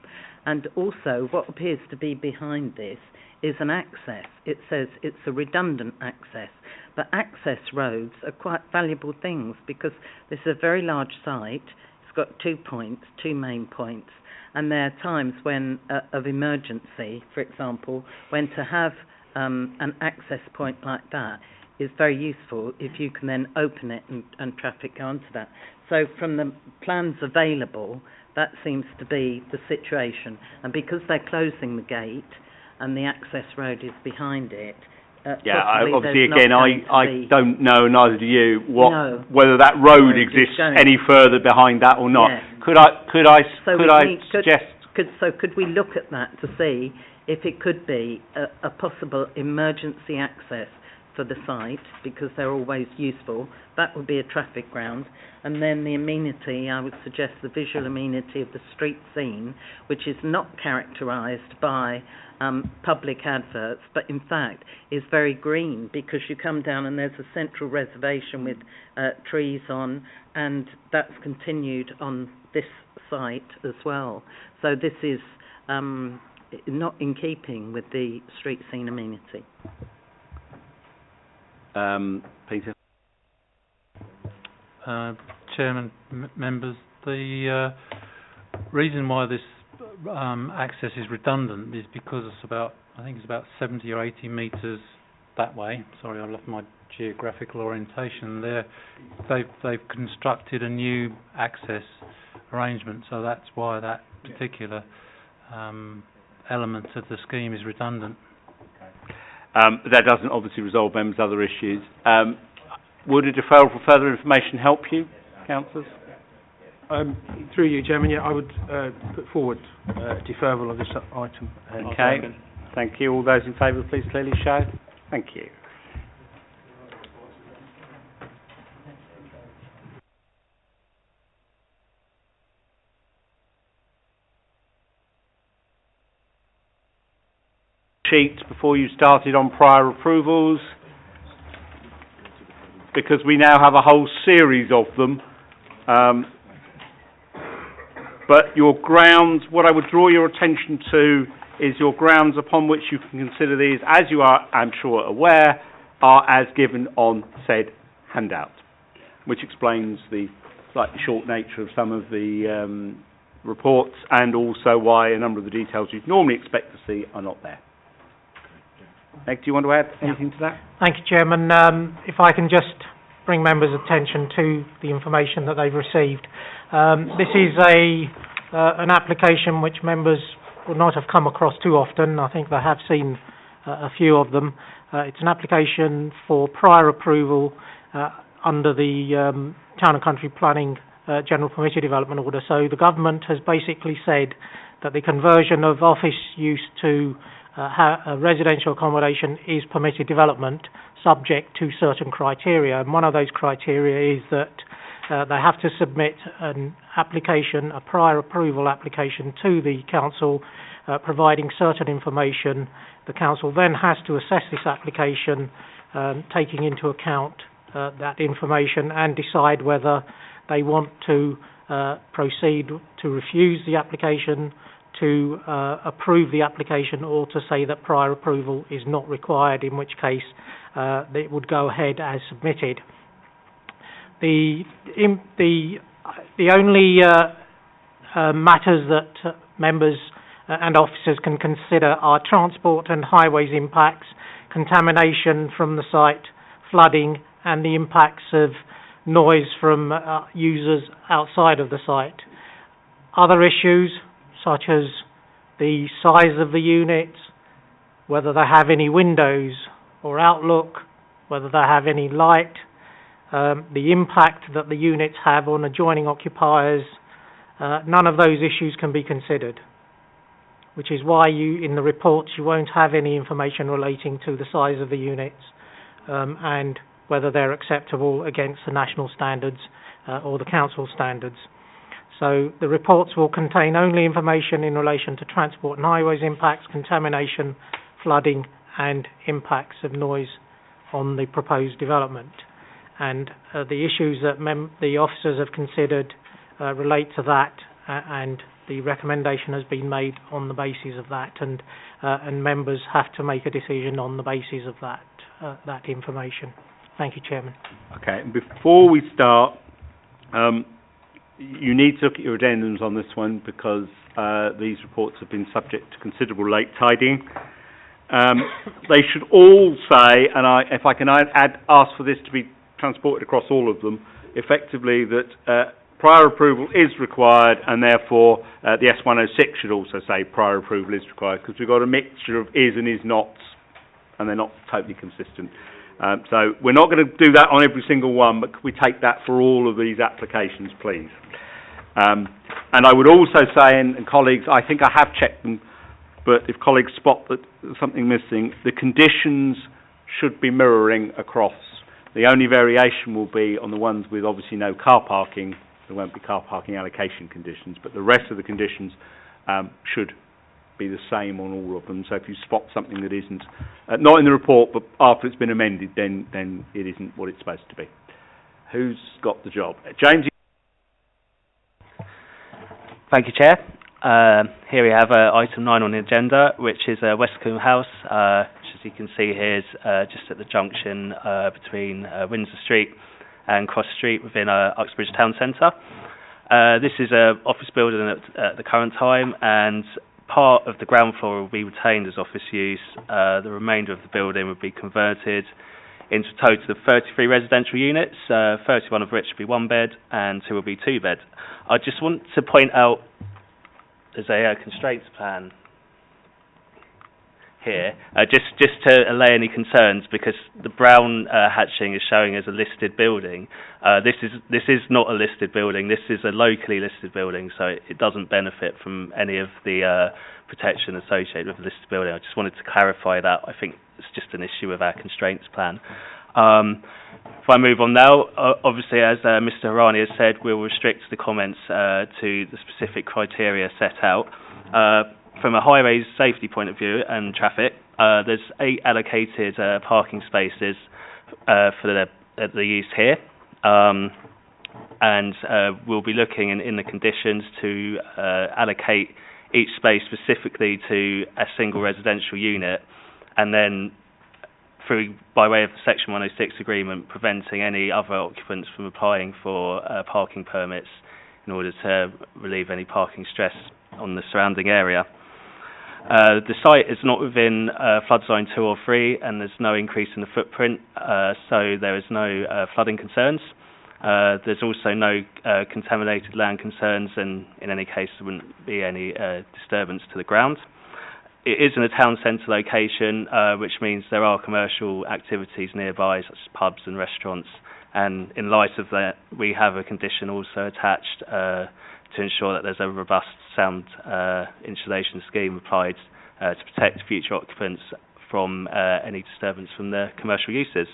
Speaker 7: And also, what appears to be behind this is an access. It says it's a redundant access, but access roads are quite valuable things because this is a very large site. It's got 2 points, 2 main points, and there are times when, of emergency, for example, when to have an access point like that is very useful if you can then open it and traffic go onto that. So from the plans available, that seems to be the situation. And because they're closing the gate and the access road is behind it,
Speaker 2: obviously again, I don't know, neither do you, whether that road exists any further behind that or not. Yeah.
Speaker 7: Could we look at that to see if it could be a possible emergency access for the site, because they're always useful? That would be a traffic ground. And then the amenity, I would suggest the visual amenity of the street scene, which is not characterised by public adverts, but in fact is very green, because you come down and there's a central reservation with trees on, and that's continued on this site as well. So this is not in keeping with the street scene amenity.
Speaker 2: Peter.
Speaker 6: Chairman, members, the reason why this access is redundant is because it's about 70 or 80 metres that way. Sorry, I lost my geographical orientation there. They've constructed a new access arrangement, so that's why that particular element of the scheme is redundant.
Speaker 2: That doesn't obviously resolve members' other issues. Would a deferral for further information help you, councillors?
Speaker 5: Through you, Chairman, I would put forward deferral of this item.
Speaker 2: Okay, thank you. All those in favour, please clearly show. Thank you. Sheets before you started on prior approvals, because we now have a whole series of them. But your grounds, what I would draw your attention to is your grounds upon which you can consider these, as you are, I'm sure, aware, are as given on said handout, which explains the slightly short nature of some of the reports, and also why a number of the details you'd normally expect to see are not there. Meg, do you want to add anything to that?
Speaker 9: Thank you, Chairman. If I can just bring members' attention to the information that they've received. This is an application which members will not have come across too often. I think they have seen a few of them. It's an application for prior approval under the Town and Country Planning General Permitted Development Order. So the government has basically said that the conversion of office use to residential accommodation is permitted development, subject to certain criteria. And one of those criteria is that they have to submit an application, a prior approval application to the council, providing certain information. The council then has to assess this application, taking into account that information, and decide whether they want to proceed to refuse the application, to approve the application, or to say that prior approval is not required, in which case it would go ahead as submitted. The only matters that members and officers can consider are transport and highways impacts, contamination from the site, flooding, and the impacts of noise from users outside of the site. Other issues, such as the size of the units, whether they have any windows or outlook, whether they have any light, the impact that the units have on adjoining occupiers. None of those issues can be considered, which is why in the reports you won't have any information relating to the size of the units and whether they're acceptable against the national standards or the council standards. So the reports will contain only information in relation to transport and highways impacts, contamination, flooding and impacts of noise on the proposed development. And the issues that the officers have considered relate to that, and the recommendation has been made on the basis of that, and members have to make a decision on the basis of that information. Thank you, Chairman.
Speaker 2: Okay, and before we start, you need to look at your addendums on this one because these reports have been subject to considerable late tidying. They should all say, and if I can ask for this to be transported across all of them, effectively that prior approval is required, and therefore the S106 should also say prior approval is required, because we've got a mixture of is and is nots, and they're not totally consistent. So we're not going to do that on every single one, but could we take that for all of these applications, please? And I would also say, and colleagues, I think I have checked them, but if colleagues spot that there's something missing, the conditions should be mirroring across. The only variation will be on the ones with obviously no car parking. There won't be car parking allocation conditions, but the rest of the conditions should be the same on all of them. So if you spot something that isn't, not in the report, but after it's been amended, then it isn't what it's supposed to be. Who's got the job? James?
Speaker 4: Thank you, Chair. Here we have item 9 on the agenda, which is Westcombe House, which as you can see here is just at the junction between Windsor Street and Cross Street within Uxbridge Town Centre. This is an office building at the current time, and part of the ground floor will be retained as office use. The remainder of the building would be converted into a total of 33 residential units, 31 of which will be 1 bed and 2 will be 2 bed. I just want to point out there's a constraints plan here, just to allay any concerns, because the brown hatching is showing as a listed building. This is not a listed building. This is a locally listed building, so it doesn't benefit from any of the protection associated with a listed building. I just wanted to clarify that. I think it's just an issue with our constraints plan. If I move on now, obviously, as Mr. Harani has said, we'll restrict the comments to the specific criteria set out. From a highways safety point of view and traffic, there's 8 allocated parking spaces for the use here, and we'll be looking in the conditions to allocate each space specifically to a single residential unit, and then by way of the Section 106 agreement, preventing any other occupants from applying for parking permits in order to relieve any parking stress on the surrounding area. The site is not within flood zone 2 or 3, and there's no increase in the footprint, so there is no flooding concerns. There's also no contaminated land concerns, and in any case there wouldn't be any disturbance to the ground. It is in a town centre location, which means there are commercial activities nearby, such as pubs and restaurants, and in light of that, we have a condition also attached to ensure that there's a robust sound insulation scheme applied to protect future occupants from any disturbance from the commercial uses.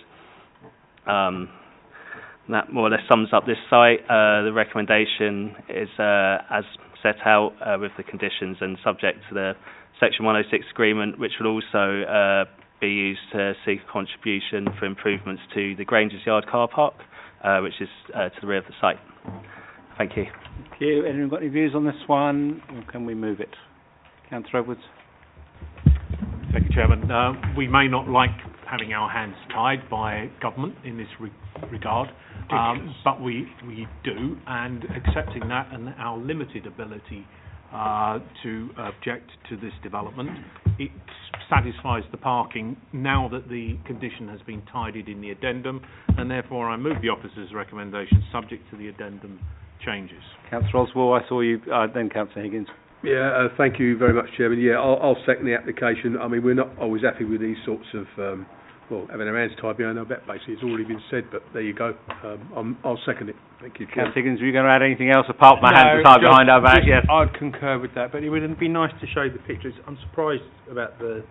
Speaker 4: That more or less sums up this site. The recommendation is as set out with the conditions and subject to the Section 106 agreement, which will also be used to seek a contribution for improvements to the Granger's Yard car park, which is to the rear of the site. Thank you.
Speaker 2: Thank you. Anyone got any views on this one, or can we move it? Councillor Edwards.
Speaker 8: Thank you, Chairman. We may not like having our hands tied by government in this regard, but we do, and accepting that and our limited ability to object to this development, it satisfies the parking now that the condition has been tidied in the addendum, and therefore I move the officer's recommendation subject to the addendum changes.
Speaker 2: Councillor Oswald, I saw you, then Councillor Higgins.
Speaker 10: Yeah, thank you very much, Chairman. Yeah, I'll second the application. I mean, we're not always happy with these sorts of, having our hands tied behind our back, basically. It's already been said, but there you go. I'll second it. Thank you, Chairman.
Speaker 2: Councillor Higgins, were you going to add anything else apart from my hands are tied behind our back? Yes.
Speaker 5: I'd concur with that, but it would be nice to show the pictures. I'm surprised about the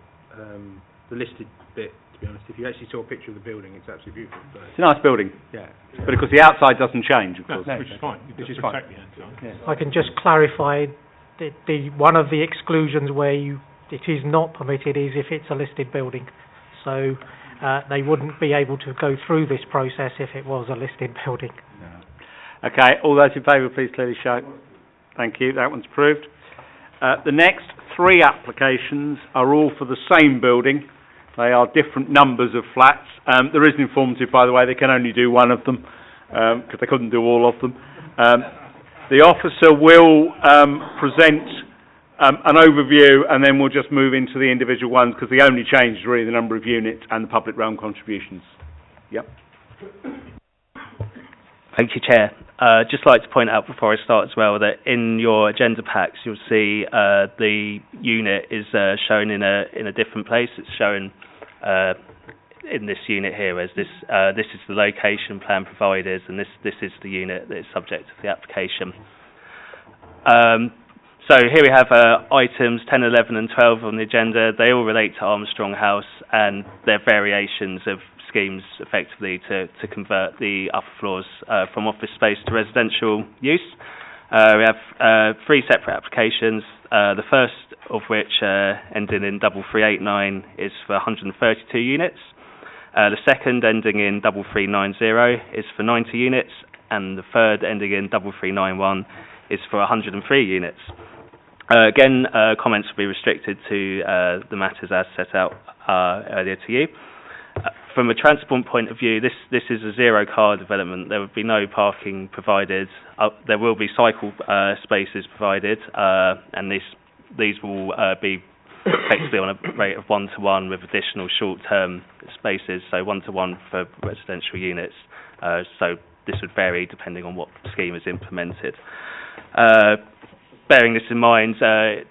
Speaker 5: listed bit, to be honest. If you actually saw a picture of the building, it's absolutely beautiful. So.
Speaker 2: It's a nice building.
Speaker 5: Yeah.
Speaker 2: But of course the outside doesn't change, of course.
Speaker 8: No, which is fine.
Speaker 5: Which is
Speaker 8: fine.
Speaker 9: I can just clarify, the one of the exclusions where it is not permitted is if it's a listed building. So they wouldn't be able to go through this process if it was a listed building.
Speaker 2: Okay, all those in favour, please clearly show. Thank you, that one's approved. The next three applications are all for the same building. They are different numbers of flats. There is an informative, by the way, they can only do one of them, because they couldn't do all of them. The officer will present an overview, and then we'll just move into the individual ones, because the only change is really the number of units and the public realm contributions. Yep.
Speaker 4: Thank you, Chair. Just like to point out before I start as well that in your agenda packs you'll see the unit is shown in a different place. It's shown in this unit here as this is the location plan providers, and this is the unit that is subject to the application. So here we have items 10, 11 and 12 on the agenda. They all relate to Armstrong House, and they're variations of schemes effectively to convert the upper floors from office space to residential use. We have three separate applications, the first of which ending in 3389 is for 132 units. The second ending in 3390 is for 90 units, and the third ending in 3391 is for 103 units. Again, comments will be restricted to the matters as set out earlier to you. From a transport point of view, this is a zero-car development. There would be no parking provided. There will be cycle spaces provided, and these will be effectively on a rate of 1-to-1 with additional short-term spaces, so 1-to-1 for residential units. So this would vary depending on what scheme is implemented. Bearing this in mind,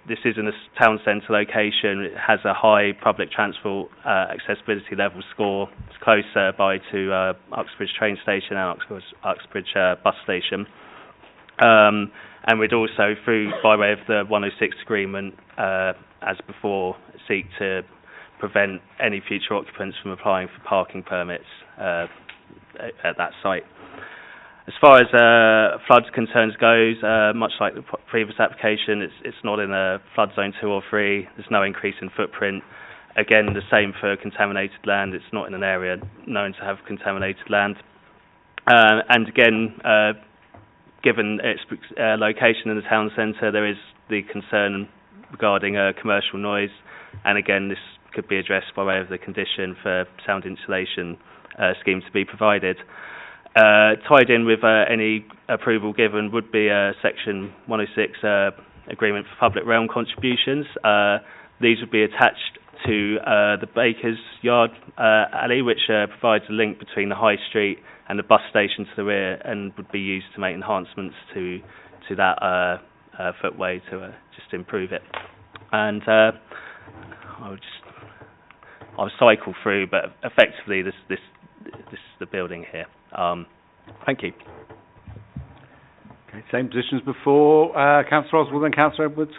Speaker 4: this is in a town centre location. It has a high public transport accessibility level score. It's closer by to Uxbridge train station and Uxbridge bus station. And we'd also, by way of the 106 agreement, as before, seek to prevent any future occupants from applying for parking permits at that site. As far as flood concerns goes, much like the previous application, it's not in a flood zone 2 or 3. There's no increase in footprint. Again, the same for contaminated land. It's not in an area known to have contaminated land. And again, given its location in the town centre, there is the concern regarding commercial noise. And again, this could be addressed by way of the condition for sound insulation scheme to be provided. Tied in with any approval given would be Section 106 Agreement for Public Realm Contributions. These would be attached to the Baker's Yard alley, which provides a link between the High Street and the bus station to the rear, and would be used to make enhancements to that footway to just improve it. And I'll cycle through, but effectively this is the building here. Thank you.
Speaker 2: Okay, same positions before. Councillor Oswald and Councillor Edwards.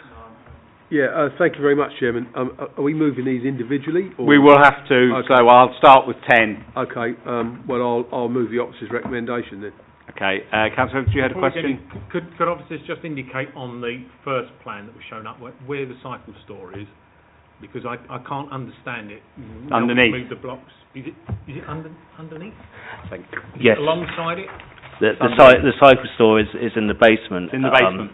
Speaker 10: Yeah, thank you very much, Chairman. Are we moving these individually? Or?
Speaker 2: We will have to, okay. So I'll start with 10.
Speaker 10: Okay, well, I'll move the officer's recommendation then.
Speaker 2: Okay, Councillor Edwards, you had a question?
Speaker 8: Could officers just indicate on the first plan that was shown up where the cycle store is? Because I can't understand it.
Speaker 2: Underneath.
Speaker 8: Move the blocks. Is it underneath?
Speaker 2: Thank you.
Speaker 4: Yes.
Speaker 8: Alongside it?
Speaker 4: The cycle store is in the basement.
Speaker 2: In the basement.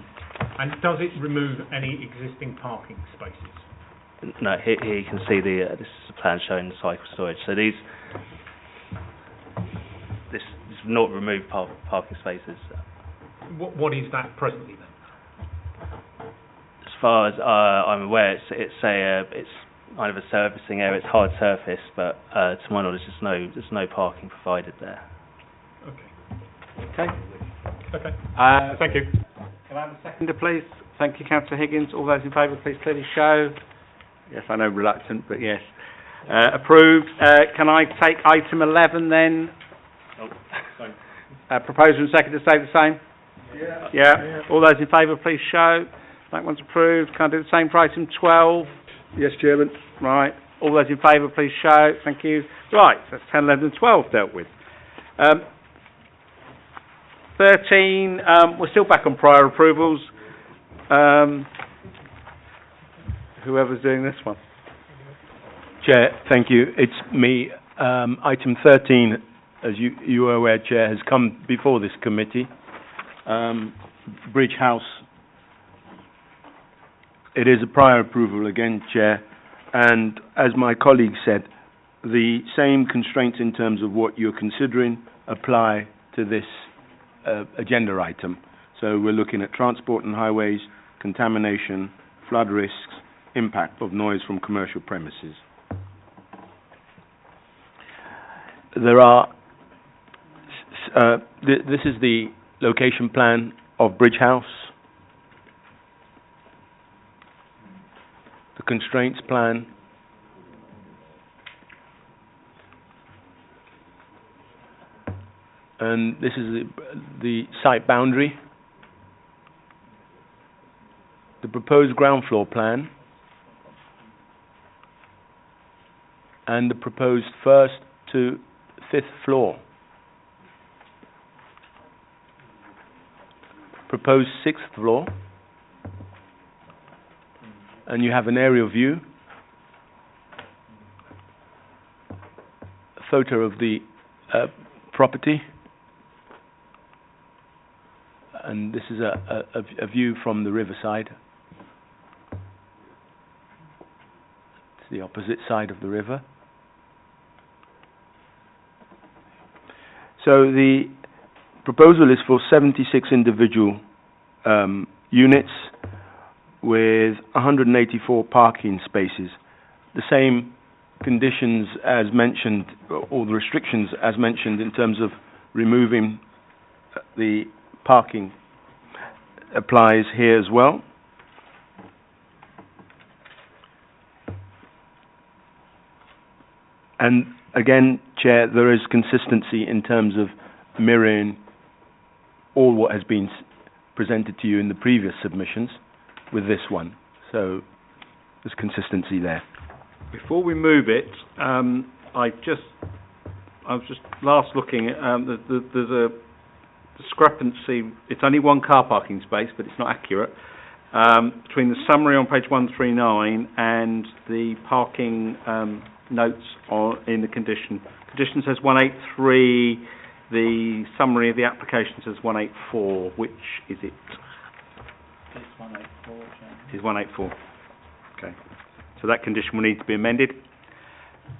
Speaker 8: And does it remove any existing parking spaces?
Speaker 4: No, here you can see this is a plan showing the cycle storage. So this will not remove parking spaces.
Speaker 8: What is that presently then?
Speaker 4: As far as I'm aware, it's kind of a servicing area. It's hard surface, but to my knowledge, there's no parking provided there.
Speaker 8: Okay.
Speaker 2: Thank you. Can I have a seconder, please? Thank you, Councillor Higgins. All those in favour, please clearly show. Yes, I know, reluctant, but yes. Approved. Can I take item 11 then?
Speaker 8: Oh, sorry.
Speaker 2: Proposer and seconder stay the same? Yeah. All those in favour, please show. That one's approved. Can I do the same for item 12?
Speaker 10: Yes, Chairman.
Speaker 2: Right. All those in favour, please show. Thank you. Right, so that's 10, 11 and 12 dealt with. 13, we're still back on prior approvals. Whoever's doing this one.
Speaker 3: Chair, thank you. It's me. Item 13, as you are aware, Chair, has come before this committee. Bridge House. It is a prior approval again, Chair, and as my colleague said, the same constraints in terms of what you're considering apply to this agenda item. So we're looking at transport and highways, contamination, flood risks, impact of noise from commercial premises. There are, this is the location plan of Bridge House, the constraints plan, and this is the site boundary, the proposed ground floor plan, and the proposed first to fifth floor. Proposed sixth floor, and you have an aerial view, a photo of the property, and this is a view from the riverside. It's the opposite side of the river. So the proposal is for 76 individual units with 184 parking spaces. The same conditions as mentioned, or the restrictions as mentioned in terms of removing the parking applies here as well. And again, Chair, there is consistency in terms of mirroring all what has been presented to you in the previous submissions with this one. So there's consistency there.
Speaker 2: Before we move it, I was just last looking at, there's a discrepancy. It's only one car parking space, but it's not accurate, between the summary on page 139 and the parking notes in the condition. Condition says 183, the summary of the application says 184. Which is it?
Speaker 6: It's 184,
Speaker 2: It is 184. Okay. So that condition will need to be amended.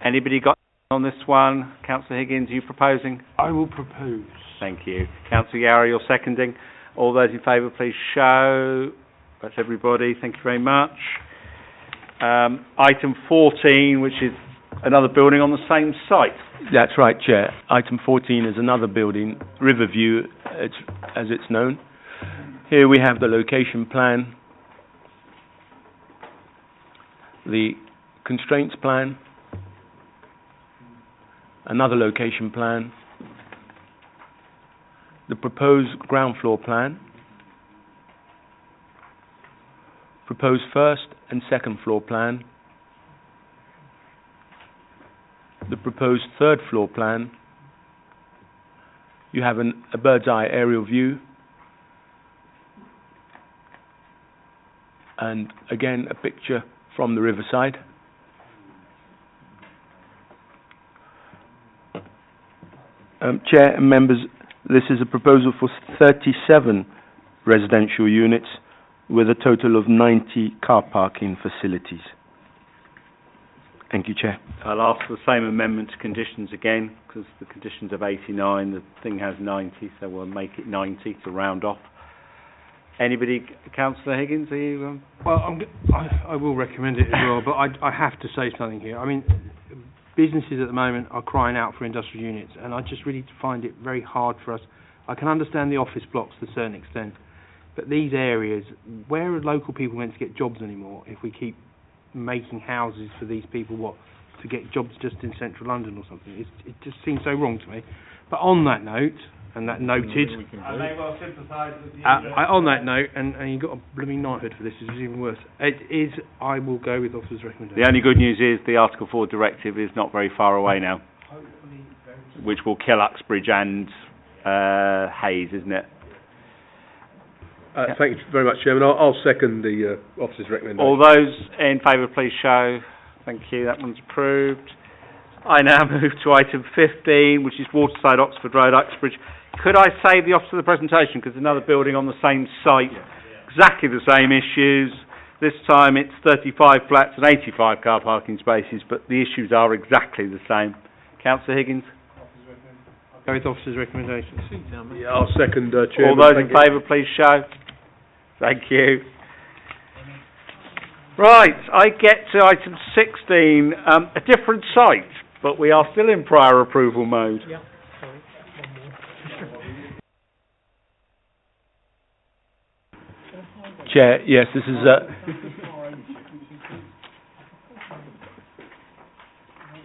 Speaker 2: Anybody got on this one? Councillor Higgins, are you proposing?
Speaker 5: I will propose.
Speaker 2: Thank you. Councillor Yarra, you're seconding. All those in favour, please show. That's everybody. Thank you very much. Item 14, which is another building on the same site.
Speaker 3: That's right, Chair. Item 14 is another building, Riverview, as it's known. Here we have the location plan, the constraints plan, another location plan, the proposed ground floor plan, proposed first and second floor plan, the proposed third floor plan. You have a bird's eye aerial view, and again a picture from the riverside. Chair and members, this is a proposal for 37 residential units with a total of 90 car parking facilities. Thank you, Chair.
Speaker 2: I'll ask for the same amendment to conditions again, because the conditions of 89, the thing has 90, so we'll make it 90 to round off. Anybody, Councillor Higgins, are you?
Speaker 5: Well, I will recommend it as well, but I have to say something here. I mean, businesses at the moment are crying out for industrial units, and I just really find it very hard for us. I can understand the office blocks to a certain extent, But these areas, where are local people meant to get jobs anymore if we keep making houses for these people, to get jobs just in central London or something? It just seems so wrong to me. But on that note, and that noted,
Speaker 2: I may well sympathise with you.
Speaker 5: on that note, and you got a blooming knighthood for this, which is even worse, I will go with officer's recommendation.
Speaker 2: The only good news is the Article 4 directive is not very far away now, which will kill Uxbridge and Hayes, isn't it?
Speaker 10: Thank you very much, Chairman. I'll second the officer's recommendation.
Speaker 2: All those in favour, please show. Thank you, that one's approved. I now move to item 15, which is Waterside, Oxford Road, Uxbridge. Could I save the office of the presentation, because another building on the same site, exactly the same issues. This time it's 35 flats and 85 car parking spaces, but the issues are exactly the same. Councillor Higgins?
Speaker 5: Go with officer's recommendation.
Speaker 10: Yeah, I'll second, Chairman.
Speaker 2: All those in favour, please show. Thank you. Right, I get to item 16, a different site, but we are still in prior approval mode.
Speaker 9: Yeah, sorry, one more.
Speaker 3: Chair, yes, this is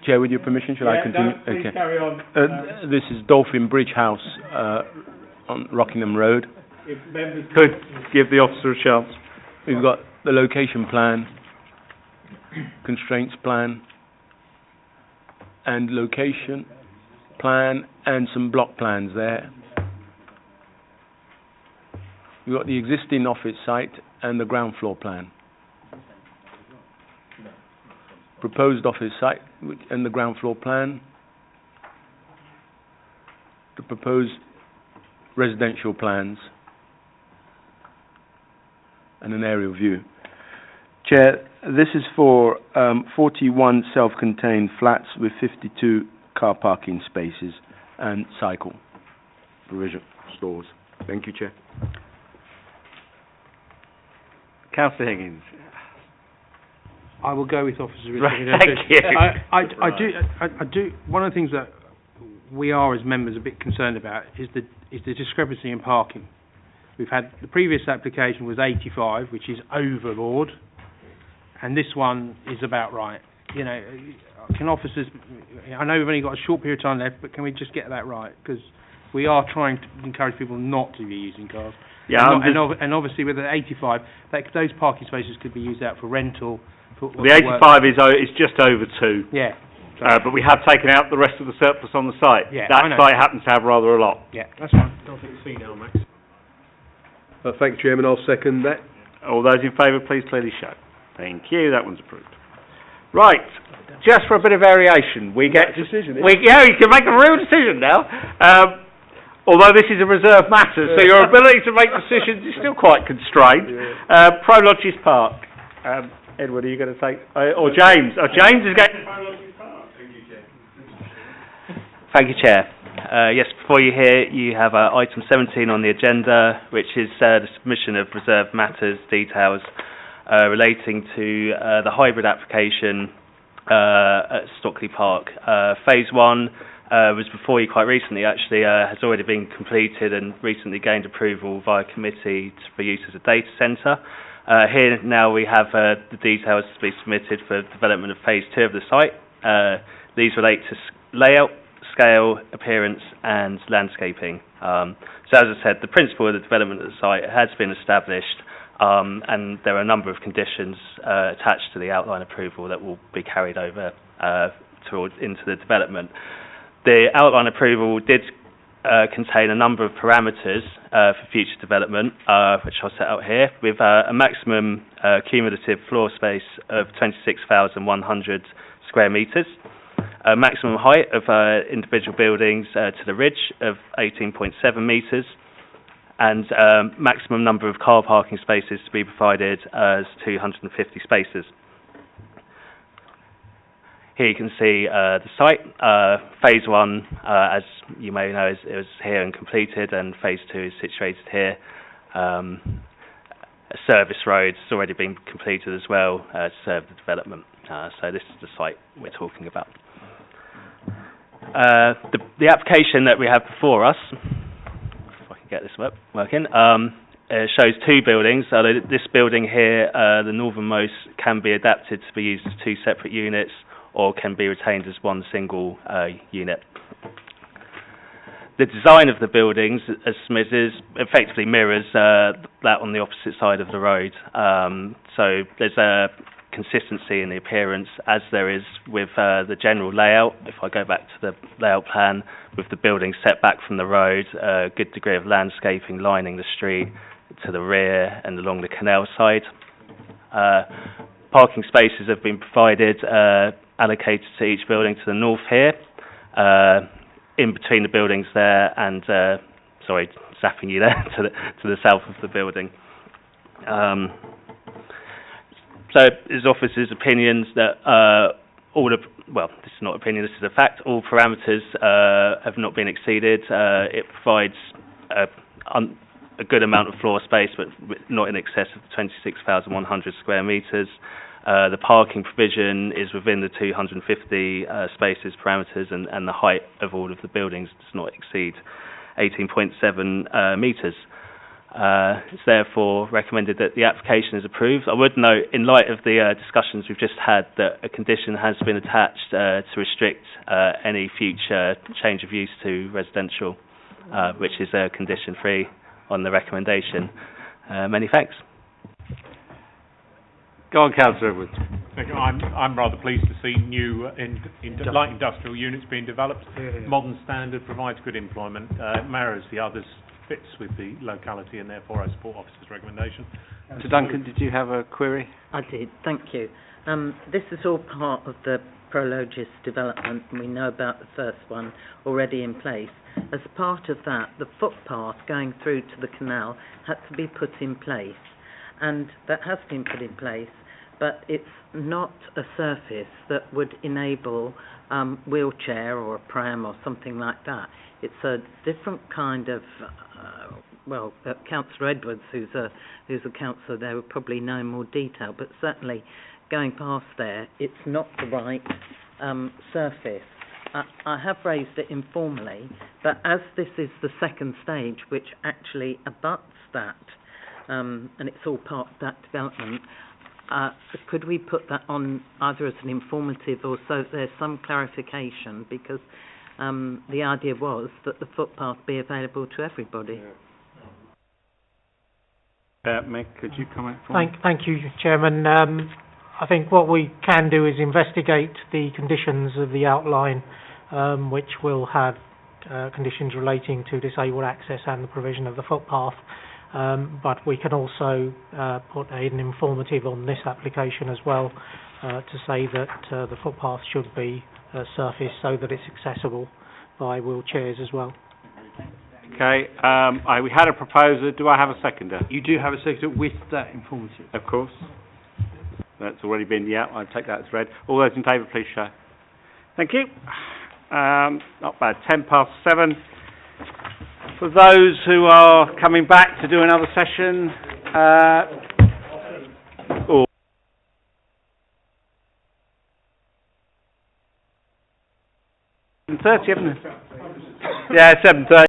Speaker 3: Chair, with your permission, shall I continue?
Speaker 2: No, please carry on.
Speaker 3: This is Dolphin Bridge House on Rockingham Road.
Speaker 2: If members could give the officer a chance.
Speaker 3: We've got the location plan, constraints plan, and location plan, and some block plans there. We've got the existing office site and the ground floor plan. Proposed office site and the ground floor plan. The proposed residential plans and an aerial view. Chair, this is for 41 self-contained flats with 52 car parking spaces and cycle provision stores. Thank you, Chair.
Speaker 2: Councillor Higgins.
Speaker 5: I will go with officer's
Speaker 2: Right,
Speaker 5: recommendation.
Speaker 2: thank you.
Speaker 5: I do. One of the things that we are as members a bit concerned about is the discrepancy in parking. We've had the previous application was 85, which is overboard, and this one is about right. You know, can officers? I know we've only got a short period of time left, but can we just get that right? Because we are trying to encourage people not to be using cars.
Speaker 2: Yeah,
Speaker 5: and obviously with the 85, those parking spaces could be used out for rental.
Speaker 2: The 85 is just over 2.
Speaker 5: Yeah.
Speaker 2: But we have taken out the rest of the surplus on the site.
Speaker 5: Yeah,
Speaker 2: that site happens to have rather a lot.
Speaker 5: Yeah, that's fine.
Speaker 8: Don't think C now, Max.
Speaker 10: Thank you, Chairman. I'll second that.
Speaker 2: All those in favour, please clearly show. Thank you. That one's approved. Right. Just for a bit of variation, we get
Speaker 10: decision.
Speaker 2: yeah, you can make a real decision now. Although this is a reserved matter, so your ability to make decisions is still quite constrained. Prologis Park. Edward, are you going to take... or James? James is going...
Speaker 4: Thank you, Chair. Yes, before you here, you have item 17 on the agenda, which is the submission of reserved matters details relating to the hybrid application at Stockley Park. Phase 1 was before you quite recently, actually, has already been completed and recently gained approval via committee for use as a data centre. Here now we have the details to be submitted for development of Phase 2 of the site. These relate to layout, scale, appearance and landscaping. So as I said, the principle of the development of the site has been established and there are a number of conditions attached to the outline approval that will be carried over into the development. The outline approval did contain a number of parameters for future development, which I'll set out here, with a maximum cumulative floor space of 26,100 square metres, a maximum height of individual buildings to the ridge of 18.7 metres, and maximum number of car parking spaces to be provided as 250 spaces. Here you can see the site. Phase 1, as you may know, is here and completed, and Phase 2 is situated here. A service road has already been completed as well to serve the development. So this is the site we're talking about. The application that we have before us, if I can get this working, shows two buildings. So this building here, the northernmost, can be adapted to be used as two separate units or can be retained as one single unit. The design of the buildings, as submitted, effectively mirrors that on the opposite side of the road. So there's a consistency in the appearance, as there is with the general layout. If I go back to the layout plan, with the building set back from the road, a good degree of landscaping lining the street to the rear and along the canal side. Parking spaces have been provided, allocated to each building to the north here, in between the buildings there, and sorry, zapping you there to the south of the building. So his office's opinions that this is not opinion, this is a fact. All parameters have not been exceeded. It provides a good amount of floor space, but not in excess of 26,100 square metres. The parking provision is within the 250 spaces parameters, and the height of all of the buildings does not exceed 18.7 metres. It's therefore recommended that the application is approved. I would note, in light of the discussions we've just had, that a condition has been attached to restrict any future change of use to residential, which is condition 3 on the recommendation. Many thanks.
Speaker 2: Go on, Councillor Edwards.
Speaker 8: I'm rather pleased to see new light industrial units being developed. Modern standard, provides good employment, mirrors the others, fits with the locality, and therefore I support officer's recommendation.
Speaker 2: So Duncan, did you have a query?
Speaker 7: I did, thank you. This is all part of the Prologis development, and we know about the first one already in place. As part of that, the footpath going through to the canal had to be put in place, and that has been put in place, but it's not a surface that would enable wheelchair or a pram or something like that. It's a different kind of, Councillor Edwards, who's a councillor there, would probably know in more detail, but certainly going past there, it's not the right surface. I have raised it informally, but as this is the second stage, which actually abuts that, and it's all part of that development, could we put that on either as an informative or so there's some clarification, because the idea was that the footpath be available to everybody.
Speaker 2: Meg, could you comment for me?
Speaker 9: Thank you, Chairman. I think what we can do is investigate the conditions of the outline, which will have conditions relating to disabled access and the provision of the footpath. But we can also put an informative on this application as well, to say that the footpath should be surfaced so that it's accessible by wheelchairs as well.
Speaker 2: Okay, we had a proposer. Do I have a seconder?
Speaker 5: You do have a seconder with that informative.
Speaker 2: Of course. That's already been, I'll take that as read. All those in favour, please show. Thank you. Not bad, 7:10. For those who are coming back to do another session, or 7:30, 7:30.